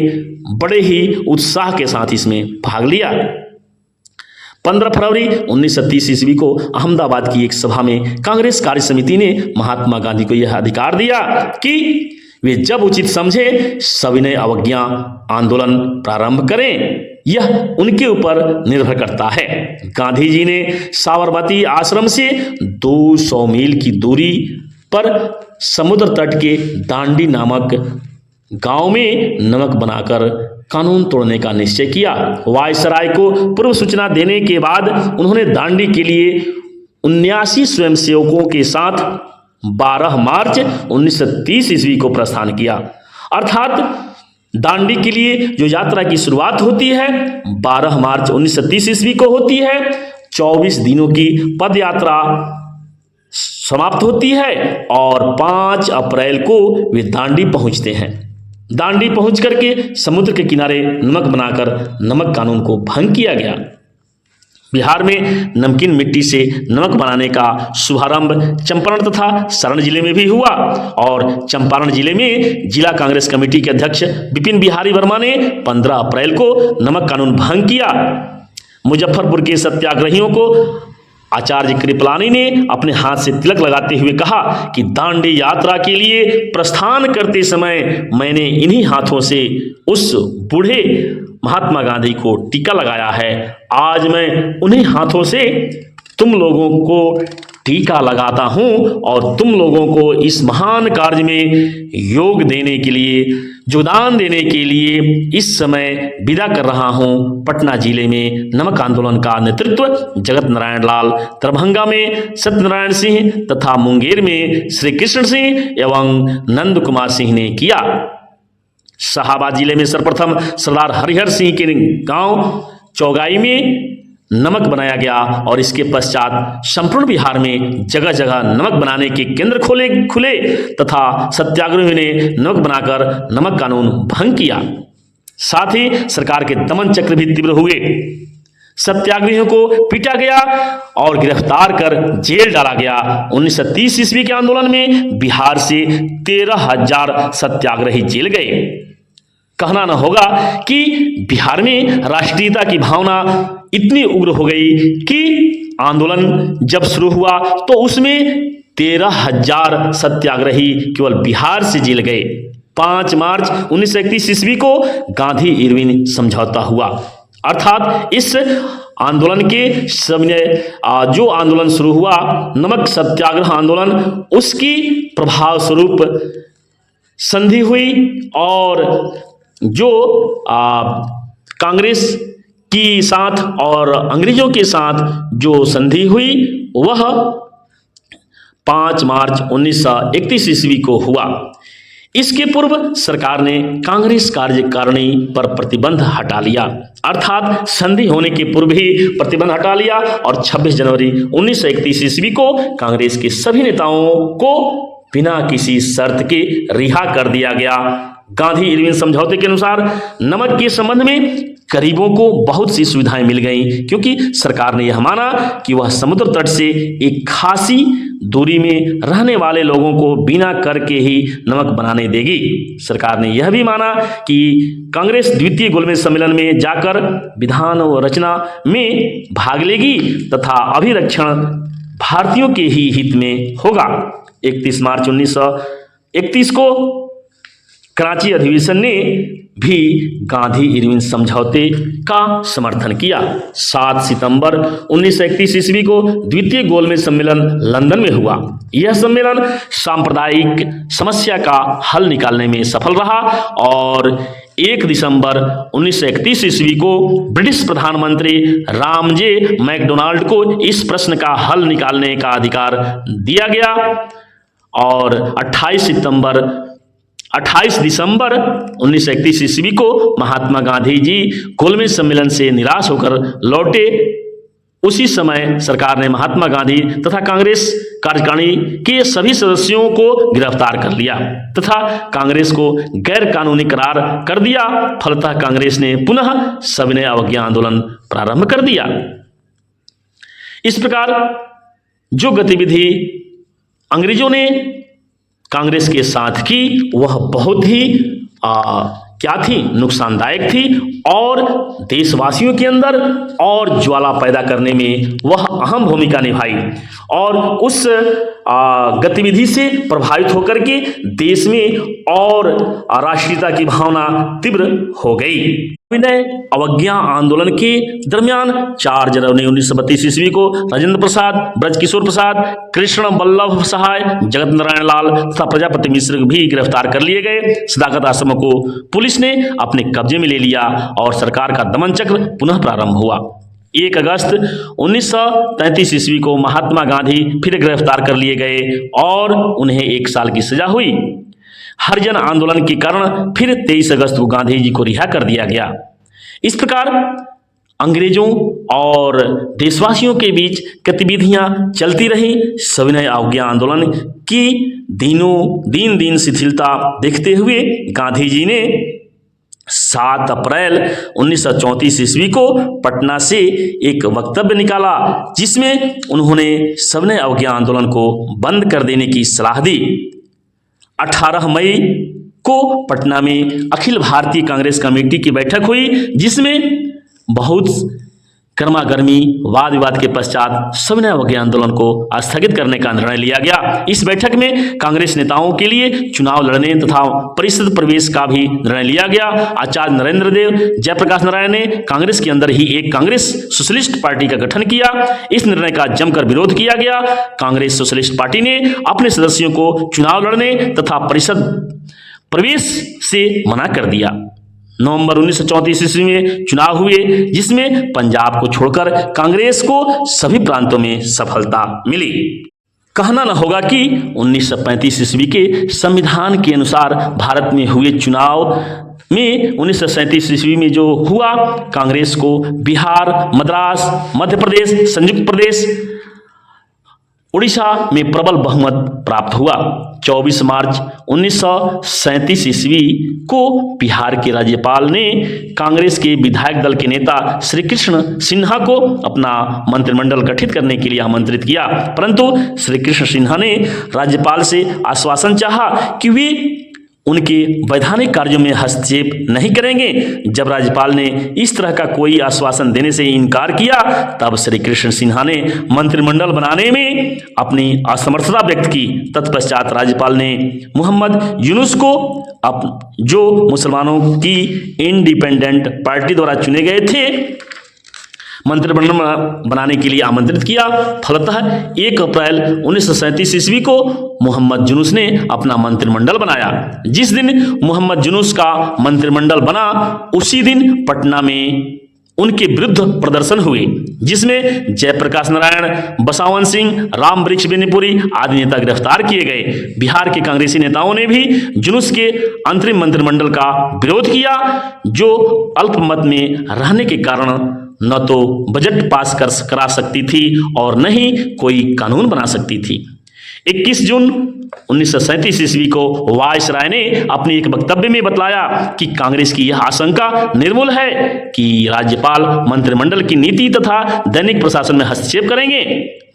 बड़े ही उत्साह के साथ इसमें भाग लिया। 15 फरवरी 1930 ईस्वी को अहमदाबाद की एक सभा में कांग्रेस कार्य समिति ने महात्मा गांधी को यह अधिकार दिया कि वे जब उचित समझे सविनय अवज्ञा आंदोलन प्रारंभ करें। यह उनके ऊपर निर्भर करता है। गांधी जी ने साबरमती आश्रम से 200 मील की दूरी पर समुद्र तट के दांडी नामक गांव में नमक बनाकर कानून तोड़ने का निश्चय किया। वायसराय को पूर्व सूचना देने के बाद उन्होंने दांडी के लिए 79 स्वयंसेवकों के साथ 12 मार्च 1930 ईस्वी को प्रस्थान किया। अर्थात दांडी के लिए जो यात्रा की शुरुआत होती है 12 मार्च 1930 ईस्वी को होती है। 24 दिनों की पद यात्रा समाप्त होती है और 5 अप्रैल को वे दांडी पहुंचते हैं। दांडी पहुंच करके समुद्र के किनारे नमक बनाकर नमक कानून को भंग किया गया। बिहार में नमकीन मिट्टी से नमक बनाने का शुभारंभ चंपारण तथा सारण जिले में भी हुआ और चंपारण जिले में जिला कांग्रेस कमेटी के अध्यक्ष विपिन बिहारी वर्मा ने 15 अप्रैल को नमक कानून भंग किया। मुजफ्फरपुर के सत्याग्रहियों को आचार्य कृपलानी ने अपने हाथ से तिलक लगाते हुए कहा कि दांडी यात्रा के लिए प्रस्थान करते समय मैंने इन्हीं हाथों से उस बूढ़े महात्मा गांधी को टीका लगाया है। आज मैं उन्हीं हाथों से तुम लोगों को टीका लगाता हूं और तुम लोगों को इस महान कार्य में योग देने के लिए, योगदान देने के लिए इस समय विदा कर रहा हूं। पटना जिले में नमक आंदोलन का नेतृत्व जगत नारायण लाल, दरभंगा में सत्यनारायण सिंह तथा मुंगेर में श्री कृष्ण सिंह एवं नंद कुमार सिंह ने किया। शाहाबाद जिले में सर्वप्रथम सरदार हरिहर सिंह के गांव चौगाई में नमक बनाया गया और इसके पश्चात संपूर्ण बिहार में जगह जगह नमक बनाने के केंद्र खुले तथा सत्याग्रहियों ने नमक बनाकर नमक कानून भंग किया। साथ ही सरकार के दमन चक्र भी तीव्र हुए। सत्याग्रहियों को पीटा गया और गिरफ्तार कर जेल डाला गया। 1930 ईस्वी के आंदोलन में बिहार से 13,000 सत्याग्रही जेल गए। कहना न होगा कि बिहार में राष्ट्रीयता की भावना इतनी उग्र हो गई कि आंदोलन जब शुरू हुआ तो उसमें 13,000 सत्याग्रही केवल बिहार से जेल गए। 5 मार्च 1931 ईस्वी को गांधी इरविन समझौता हुआ। अर्थात इस आंदोलन के समय जो आंदोलन शुरू हुआ नमक सत्याग्रह आंदोलन, उसकी प्रभाव स्वरूप संधि हुई और जो कांग्रेस के साथ और अंग्रेजों के साथ जो संधि हुई वह 5 मार्च 1931 ईस्वी को हुआ। इसके पूर्व सरकार ने कांग्रेस कार्यकारिणी पर प्रतिबंध हटा लिया। अर्थात संधि होने के पूर्व ही प्रतिबंध हटा लिया और 26 जनवरी 1931 ईस्वी को कांग्रेस के सभी नेताओं को बिना किसी शर्त के रिहा कर दिया गया। गांधी इरविन समझौते के अनुसार नमक के संबंध में गरीबों को बहुत सी सुविधाएं मिल गईं, क्योंकि सरकार ने यह माना कि वह समुद्र तट से एक खासी दूरी में रहने वाले लोगों को बिना कर के ही नमक बनाने देगी। सरकार ने यह भी माना कि कांग्रेस द्वितीय गोलमेज सम्मेलन में जाकर विधान व रचना में भाग लेगी तथा अभिरक्षण भारतीयों के ही हित में होगा। 31 मार्च 1931 को कराची अधिवेशन ने भी गांधी इरविन समझौते का समर्थन किया। 7 सितंबर 1931 ईस्वी को द्वितीय गोलमेज सम्मेलन लंदन में हुआ। यह सम्मेलन सांप्रदायिक समस्या का हल निकालने में सफल रहा और 1 दिसंबर 1931 ईस्वी को ब्रिटिश प्रधानमंत्री रामजे मैकडोनाल्ड को इस प्रश्न का हल निकालने का अधिकार दिया गया और 28 दिसंबर 1931 ईस्वी को महात्मा गांधी जी गोलमेज सम्मेलन से निराश होकर लौटे उसी समय सरकार ने महात्मा गांधी तथा कांग्रेस कार्यकारिणी के सभी सदस्यों को गिरफ्तार कर लिया तथा कांग्रेस को गैर कानूनी करार कर दिया। फलतः कांग्रेस ने पुनः सविनय अवज्ञा आंदोलन प्रारंभ कर दिया। इस प्रकार जो गतिविधि अंग्रेजों ने कांग्रेस के साथ की वह बहुत ही क्या थी, नुकसानदायक थी और देशवासियों के अंदर और ज्वाला पैदा करने में वह अहम भूमिका निभाई और उस गतिविधि से प्रभावित होकर के देश में और राष्ट्रीयता की भावना तीव्र हो गई। विनय अवज्ञा आंदोलन के दरमियान 4 जनवरी 1932 ईस्वी को राजेंद्र प्रसाद, ब्रजकिशोर प्रसाद, कृष्ण बल्लभ सहाय, जगत नारायण लाल तथा प्रजापति मिश्र भी गिरफ्तार कर लिए गए। सदाकत आश्रम को पुलिस ने अपने कब्जे में ले लिया और सरकार का दमन चक्र पुनः प्रारंभ हुआ। 1 अगस्त 1933 ईस्वी को महात्मा गांधी फिर गिरफ्तार कर लिए गए और उन्हें 1 साल की सजा हुई। हरिजन आंदोलन के कारण फिर 23 अगस्त को गांधी जी को रिहा कर दिया गया। इस प्रकार अंग्रेजों और देशवासियों के बीच गतिविधियां चलती रहीं। सविनय अवज्ञा आंदोलन की दिन दिन शिथिलता देखते हुए गांधी जी ने 7 अप्रैल 1934 ईस्वी को पटना से एक वक्तव्य निकाला जिसमें उन्होंने सविनय अवज्ञा आंदोलन को बंद कर देने की सलाह दी। 18 मई को पटना में अखिल भारतीय कांग्रेस कमेटी की बैठक हुई जिसमें बहुत गर्मागर्मी वाद विवाद के पश्चात सविनय अवज्ञा आंदोलन को स्थगित करने का निर्णय लिया गया। इस बैठक में कांग्रेस नेताओं के लिए चुनाव लड़ने तथा परिषद प्रवेश का भी निर्णय लिया गया। आचार्य नरेंद्र देव, जयप्रकाश नारायण ने कांग्रेस के अंदर ही एक कांग्रेस सोशलिस्ट पार्टी का गठन किया। इस निर्णय का जमकर विरोध किया गया। कांग्रेस सोशलिस्ट पार्टी ने अपने सदस्यों को चुनाव लड़ने तथा परिषद प्रवेश से मना कर दिया। नवंबर 1934 ईस्वी में चुनाव हुए जिसमें पंजाब को छोड़कर कांग्रेस को सभी प्रांतों में सफलता मिली। कहना न होगा कि 1935 ईस्वी के संविधान के अनुसार भारत में हुए चुनाव में 1937 ईस्वी में जो हुआ, कांग्रेस को बिहार, मद्रास, मध्य प्रदेश, संयुक्त प्रदेश, उड़ीसा में प्रबल बहुमत प्राप्त हुआ। 24 मार्च 1937 ईस्वी को बिहार के राज्यपाल ने कांग्रेस के विधायक दल के नेता श्री कृष्ण सिन्हा को अपना मंत्रिमंडल गठित करने के लिए आमंत्रित किया, परंतु श्री कृष्ण सिन्हा ने राज्यपाल से आश्वासन चाहा कि वे उनके वैधानिक कार्यों में हस्तक्षेप नहीं करेंगे। जब राज्यपाल ने इस तरह का कोई आश्वासन देने से इनकार किया तब श्री कृष्ण सिन्हा ने मंत्रिमंडल बनाने में अपनी असमर्थता व्यक्त की। तत्पश्चात राज्यपाल ने मोहम्मद यूनुस को जो मुसलमानों की इंडिपेंडेंट पार्टी द्वारा चुने गए थे मंत्रिमंडल बनाने के लिए आमंत्रित किया। फलतः 1 अप्रैल 1937 ईस्वी को मोहम्मद यूनुस ने अपना मंत्रिमंडल बनाया। जिस दिन मोहम्मद यूनुस का मंत्रिमंडल बना उसी दिन पटना में उनके विरुद्ध प्रदर्शन हुए जिसमें जयप्रकाश नारायण, बसावन सिंह, राम वृक्ष बेनीपुरी आदि नेता गिरफ्तार किए गए। बिहार के कांग्रेसी नेताओं ने भी यूनुस के अंतरिम मंत्रिमंडल का विरोध किया जो अल्पमत में रहने के कारण न तो बजट पास करा सकती थी और न ही कोई कानून बना सकती थी। 21 जून 1937 ईस्वी को वायसराय ने अपने एक वक्तव्य में बतलाया कि कांग्रेस की यह आशंका निर्मूल है कि राज्यपाल मंत्रिमंडल की नीति तथा दैनिक प्रशासन में हस्तक्षेप करेंगे।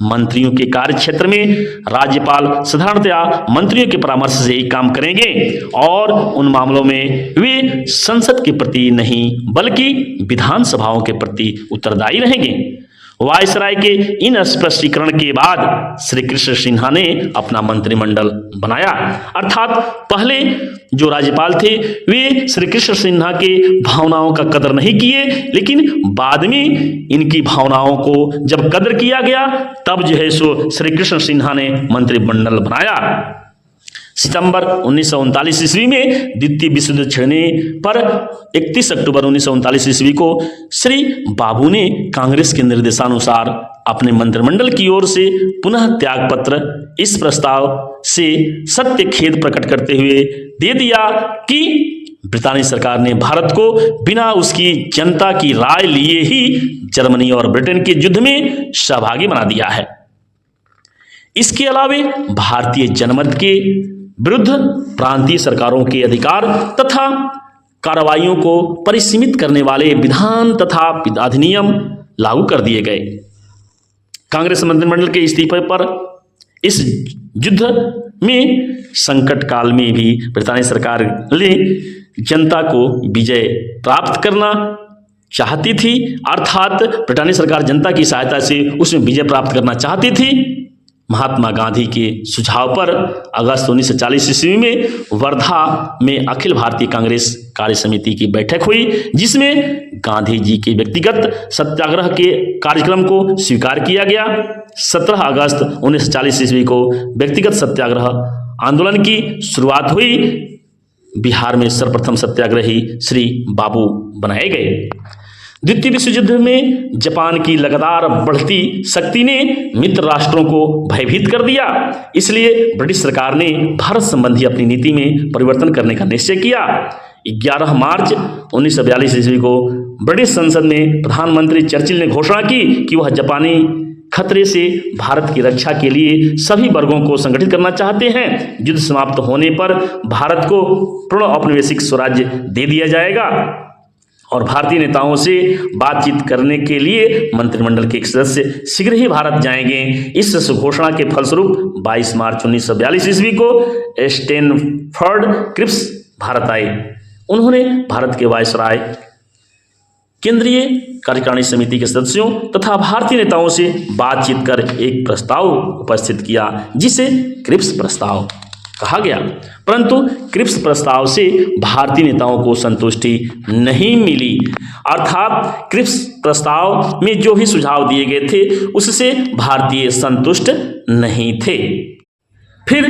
मंत्रियों के कार्य क्षेत्र में राज्यपाल साधारणतया मंत्रियों के परामर्श से ही काम करेंगे और उन मामलों में वे संसद के प्रति नहीं बल्कि विधानसभाओं के प्रति उत्तरदायी रहेंगे। वायसराय के इन स्पष्टीकरण के बाद श्री कृष्ण सिन्हा ने अपना मंत्रिमंडल बनाया। अर्थात पहले जो राज्यपाल थे वे श्री कृष्ण सिन्हा के भावनाओं का कदर नहीं किए, लेकिन बाद में इनकी भावनाओं को जब कदर किया गया तब जो है सो श्री कृष्ण सिन्हा ने मंत्रिमंडल बनाया। सितंबर 1939 ईस्वी में द्वितीय विश्व युद्ध छिड़ने पर 31 अक्टूबर 1939 ईस्वी को श्री बाबू ने कांग्रेस के निर्देशानुसार अपने मंत्रिमंडल की ओर से पुनः त्याग पत्र इस प्रस्ताव से सत्य खेद प्रकट करते हुए दे दिया कि ब्रितानी सरकार ने भारत को बिना उसकी जनता की राय लिए ही जर्मनी और ब्रिटेन के युद्ध में सहभागी बना दिया है। इसके अलावे भारतीय जनमत के विरुद्ध प्रांतीय सरकारों के अधिकार तथा कार्रवाइयों को परिसीमित करने वाले विधान तथा अधिनियम लागू कर दिए गए। कांग्रेस मंत्रिमंडल के इस्तीफे पर इस युद्ध में संकट काल में भी ब्रितानी सरकार ने जनता को विजय प्राप्त करना चाहती थी, अर्थात ब्रिटानी सरकार जनता की सहायता से उसमें विजय प्राप्त करना चाहती थी। महात्मा गांधी के सुझाव पर अगस्त 1940 ईस्वी में वर्धा में अखिल भारतीय कांग्रेस कार्य समिति की बैठक हुई, जिसमें गांधी जी के व्यक्तिगत सत्याग्रह के कार्यक्रम को स्वीकार किया गया। 17 अगस्त 1940 ईस्वी को व्यक्तिगत सत्याग्रह आंदोलन की शुरुआत हुई। बिहार में सर्वप्रथम सत्याग्रही श्री बाबू बनाए गए। द्वितीय विश्व युद्ध में जापान की लगातार बढ़ती शक्ति ने मित्र राष्ट्रों को भयभीत कर दिया, इसलिए ब्रिटिश सरकार ने भारत संबंधी अपनी नीति में परिवर्तन करने का निश्चय किया। 11 मार्च 1942 ईस्वी को ब्रिटिश संसद में प्रधानमंत्री चर्चिल ने घोषणा की कि वह जापानी खतरे से भारत की रक्षा के लिए सभी वर्गों को संगठित करना चाहते हैं। युद्ध समाप्त होने पर भारत को पूर्ण औपनिवेशिक स्वराज्य दे दिया जाएगा और भारतीय नेताओं से बातचीत करने के लिए मंत्रिमंडल के एक सदस्य शीघ्र ही भारत जाएंगे। इस घोषणा के फलस्वरूप 22 मार्च 1942 ईस्वी को स्टैनफोर्ड क्रिप्स भारत आए। उन्होंने भारत के वायसराय, केंद्रीय कार्यकारिणी समिति के सदस्यों तथा भारतीय नेताओं से बातचीत कर एक प्रस्ताव उपस्थित किया, जिसे क्रिप्स प्रस्ताव कहा गया। परंतु क्रिप्स प्रस्ताव से भारतीय नेताओं को संतुष्टि नहीं मिली, अर्थात क्रिप्स प्रस्ताव में जो भी सुझाव दिए गए थे उससे भारतीय संतुष्ट नहीं थे। फिर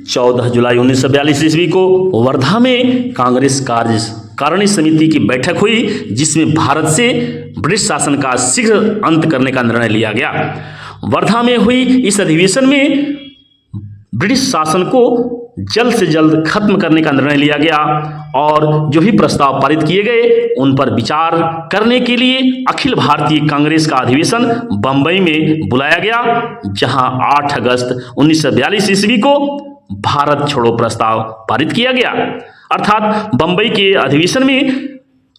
14 जुलाई 1942 ईस्वी को वर्धा में कांग्रेस कार्यकारिणी समिति की बैठक हुई, जिसमें भारत से ब्रिटिश शासन का शीघ्र अंत करने का निर्णय लिया गया। वर्धा में हुई इस अधिवेशन में ब्रिटिश शासन को जल्द से जल्द खत्म करने का निर्णय लिया गया और जो भी प्रस्ताव पारित किए गए उन पर विचार करने के लिए अखिल भारतीय कांग्रेस का अधिवेशन बंबई में बुलाया गया, जहां 8 अगस्त 1942 ईस्वी को भारत छोड़ो प्रस्ताव पारित किया गया। अर्थात बंबई के अधिवेशन में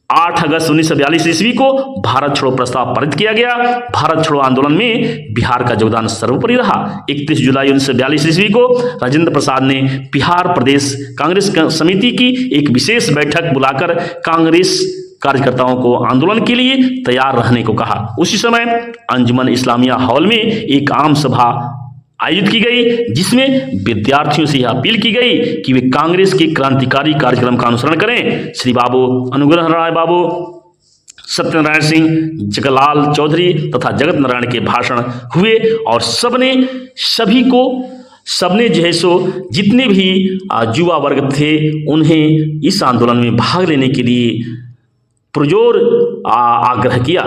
8 अगस्त 1942 ईस्वी को भारत छोड़ो प्रस्ताव पारित किया गया। भारत छोड़ो आंदोलन में बिहार का योगदान सर्वोपरि रहा। 31 जुलाई 1942 ईस्वी को राजेंद्र प्रसाद ने बिहार प्रदेश कांग्रेस समिति की एक विशेष बैठक बुलाकर कांग्रेस कार्यकर्ताओं को आंदोलन के लिए तैयार रहने को कहा। उसी समय अंजुमन इस्लामिया हॉल में एक आम सभा आयोजित की गई, जिसमें विद्यार्थियों से यह अपील की गई कि वे कांग्रेस के क्रांतिकारी कार्यक्रम का अनुसरण करें। श्री बाबू, अनुग्रह राय बाबू, सत्यनारायण सिंह, जगलाल चौधरी तथा जगत नारायण के भाषण हुए और सबने जो है सो जितने भी युवा वर्ग थे उन्हें इस आंदोलन में भाग लेने के लिए पुरजोर आग्रह किया।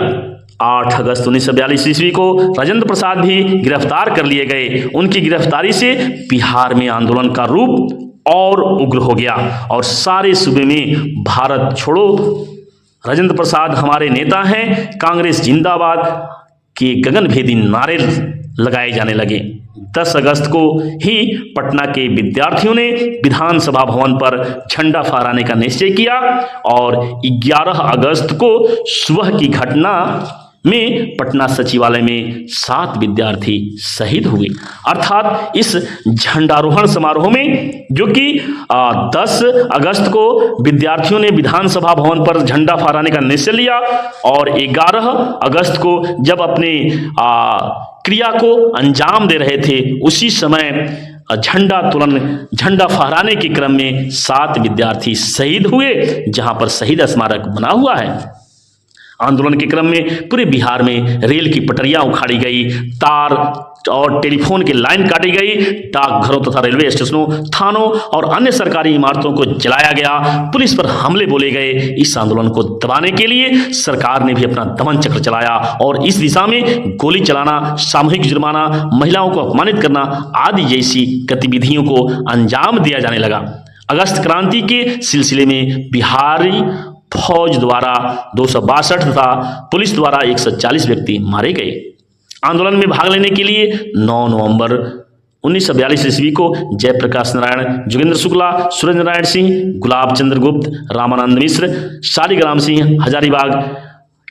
8 अगस्त 1942 ईस्वी को राजेंद्र प्रसाद भी गिरफ्तार कर लिए गए। उनकी गिरफ्तारी से बिहार में आंदोलन का रूप और उग्र हो गया और सारे सूबे में भारत छोड़ो, राजेंद्र प्रसाद हमारे नेता हैं, कांग्रेस जिंदाबाद के गगनभेदी नारे लगाए जाने लगे। 10 अगस्त को ही पटना के विद्यार्थियों ने विधानसभा भवन पर झंडा फहराने का निश्चय किया और 11 अगस्त को सुबह की घटना में पटना सचिवालय में 7 विद्यार्थी शहीद हुए। अर्थात इस झंडारोहण समारोह में, जो कि 10 अगस्त को विद्यार्थियों ने विधानसभा भवन पर झंडा फहराने का निश्चय लिया और 11 अगस्त को जब अपने क्रिया को अंजाम दे रहे थे, उसी समय झंडा फहराने के क्रम में 7 विद्यार्थी शहीद हुए, जहां पर शहीद स्मारक बना हुआ है। आंदोलन के क्रम में पूरे बिहार में रेल की पटरियां उखाड़ी गई, तार और टेलीफोन की लाइन काटी गई, डाकघरों तथा रेलवे स्टेशनों, थानों और अन्य सरकारी इमारतों को जलाया गया, पुलिस पर हमले बोले गए। इस आंदोलन को दबाने के लिए सरकार ने भी अपना दमन चक्र चलाया और इस दिशा में गोली चलाना, सामूहिक जुर्माना, महिलाओं को अपमानित करना आदि जैसी गतिविधियों को अंजाम दिया जाने लगा। अगस्त क्रांति के सिलसिले में बिहारी फौज द्वारा 262 तथा पुलिस द्वारा 140 व्यक्ति मारे गए। आंदोलन में भाग लेने के लिए 9 नवंबर 1942 ईस्वी को जयप्रकाश नारायण, जोगेंद्र शुक्ला, सूरज नारायण सिंह, गुलाब चंद्र गुप्त, रामानंद मिश्र, शालिग्राम सिंह हजारीबाग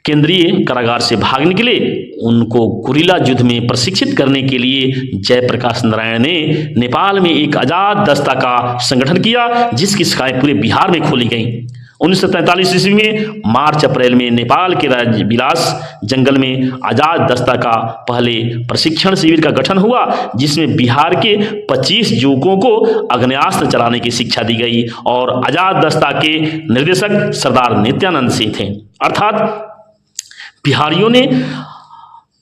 केंद्रीय कारागार से भाग निकले। उनको गुरिल्ला युद्ध में प्रशिक्षित करने के लिए जयप्रकाश नारायण ने नेपाल में एक आजाद दस्ता का संगठन किया, जिसकी शाखाएं पूरे बिहार में खोली गईं। 1943 ईस्वी में मार्च अप्रैल में नेपाल के राजविलास जंगल में आजाद दस्ता का पहले प्रशिक्षण शिविर का गठन हुआ, जिसमें बिहार के 25 युवकों को आग्नेयास्त्र चलाने की शिक्षा दी गई और आजाद दस्ता के निर्देशक सरदार नित्यानंद सिंह थे। अर्थात बिहारियों ने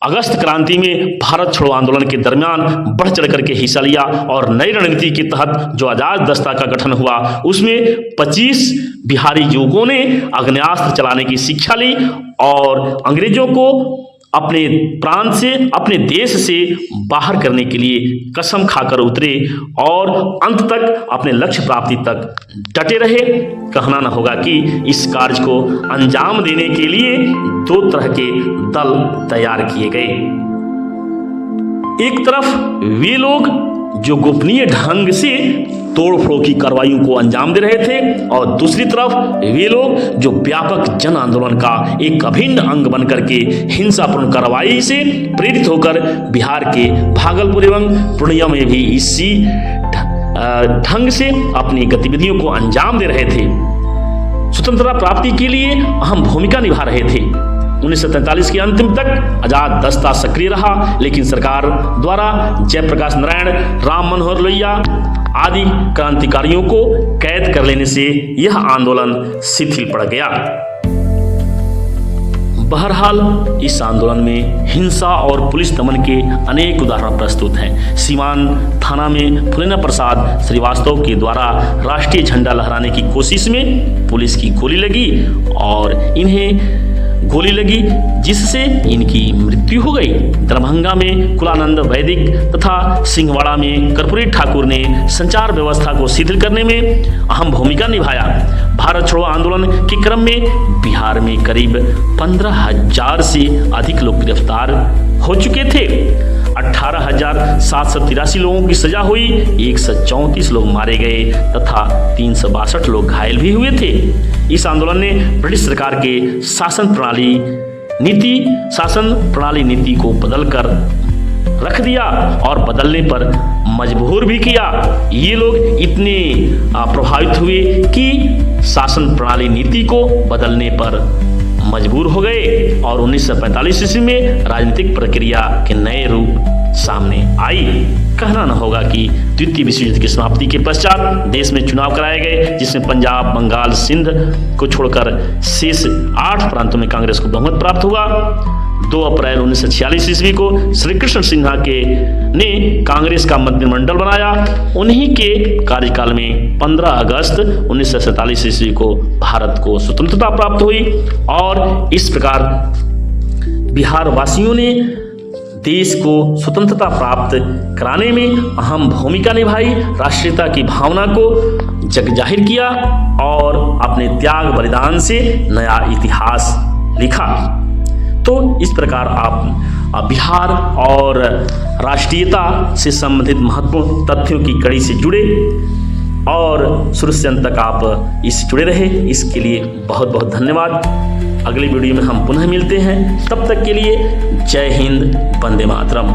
अगस्त क्रांति में भारत छोड़ो आंदोलन के दरमियान बढ़ चढ़ करके हिस्सा लिया और नई रणनीति के तहत जो आजाद दस्ता का गठन हुआ उसमें 25 बिहारी युवकों ने आग्नेयास्त्र चलाने की शिक्षा ली और अंग्रेजों को अपने प्रांत से, अपने देश से बाहर करने के लिए कसम खाकर उतरे और अंत तक अपने लक्ष्य प्राप्ति तक डटे रहे। कहना न होगा कि इस कार्य को अंजाम देने के लिए 2 तरह के दल तैयार किए गए। एक तरफ वे लोग जो गोपनीय ढंग से तोड़फोड़ की कार्रवाइयों को अंजाम दे रहे थे और दूसरी तरफ वे लोग जो व्यापक जन आंदोलन का एक अभिन्न अंग बनकर के हिंसापूर्ण कार्रवाई से प्रेरित होकर बिहार के भागलपुर एवं पूर्णिया में भी इसी ढंग से अपनी गतिविधियों को अंजाम दे रहे थे, स्वतंत्रता प्राप्ति के लिए अहम भूमिका निभा रहे थे। 1943 के अंतिम तक आजाद दस्ता सक्रिय रहा, लेकिन सरकार द्वारा जयप्रकाश नारायण, राम मनोहर लोहिया आदि क्रांतिकारियों को कैद कर लेने से यह आंदोलन शिथिल पड़ गया। बहरहाल इस आंदोलन में हिंसा और पुलिस दमन के अनेक उदाहरण प्रस्तुत हैं। सीवान थाना में फुलेना प्रसाद श्रीवास्तव के द्वारा राष्ट्रीय झंडा लहराने की कोशिश में पुलिस की गोली लगी और इन्हें गोली लगी, जिससे इनकी मृत्यु हो गई। दरभंगा में कुलानंद वैदिक तथा सिंहवाड़ा में कर्पूरी ठाकुर ने संचार व्यवस्था को शिथिल करने में अहम भूमिका निभाया। भारत छोड़ो आंदोलन के क्रम में बिहार में करीब 15,000 से अधिक लोग गिरफ्तार हो चुके थे। 18,783 लोगों की सजा हुई, 134 लोग मारे गए तथा 362 लोग घायल भी हुए थे। इस आंदोलन ने ब्रिटिश सरकार के शासन प्रणाली नीति को बदलकर रख दिया और बदलने पर मजबूर भी किया। ये लोग इतने प्रभावित हुए कि शासन प्रणाली नीति को बदलने पर मजबूर हो गए और 1945 ईस्वी में राजनीतिक प्रक्रिया के नए रूप सामने आई। कहना न होगा कि द्वितीय विश्व युद्ध की समाप्ति के पश्चात देश में चुनाव कराए गए, जिसमें पंजाब, बंगाल, सिंध को छोड़कर शेष 8 प्रांतों में कांग्रेस को बहुमत प्राप्त हुआ। 2 अप्रैल 1946 ईस्वी को श्री कृष्ण सिन्हा ने कांग्रेस का मंत्रिमंडल बनाया। उन्हीं के कार्यकाल में 15 अगस्त 1947 ईस्वी को भारत को स्वतंत्रता प्राप्त हुई और इस प्रकार बिहार वासियों ने देश को स्वतंत्रता प्राप्त कराने में अहम भूमिका निभाई, राष्ट्रीयता की भावना को जग जाहिर किया और अपने त्याग बलिदान से नया इतिहास लिखा। तो इस प्रकार आप बिहार और राष्ट्रीयता से संबंधित महत्वपूर्ण तथ्यों की कड़ी से जुड़े और शुरू से अंत तक आप इससे जुड़े रहे, इसके लिए बहुत बहुत धन्यवाद। अगली वीडियो में हम पुनः मिलते हैं, तब तक के लिए जय हिंद, वंदे मातरम।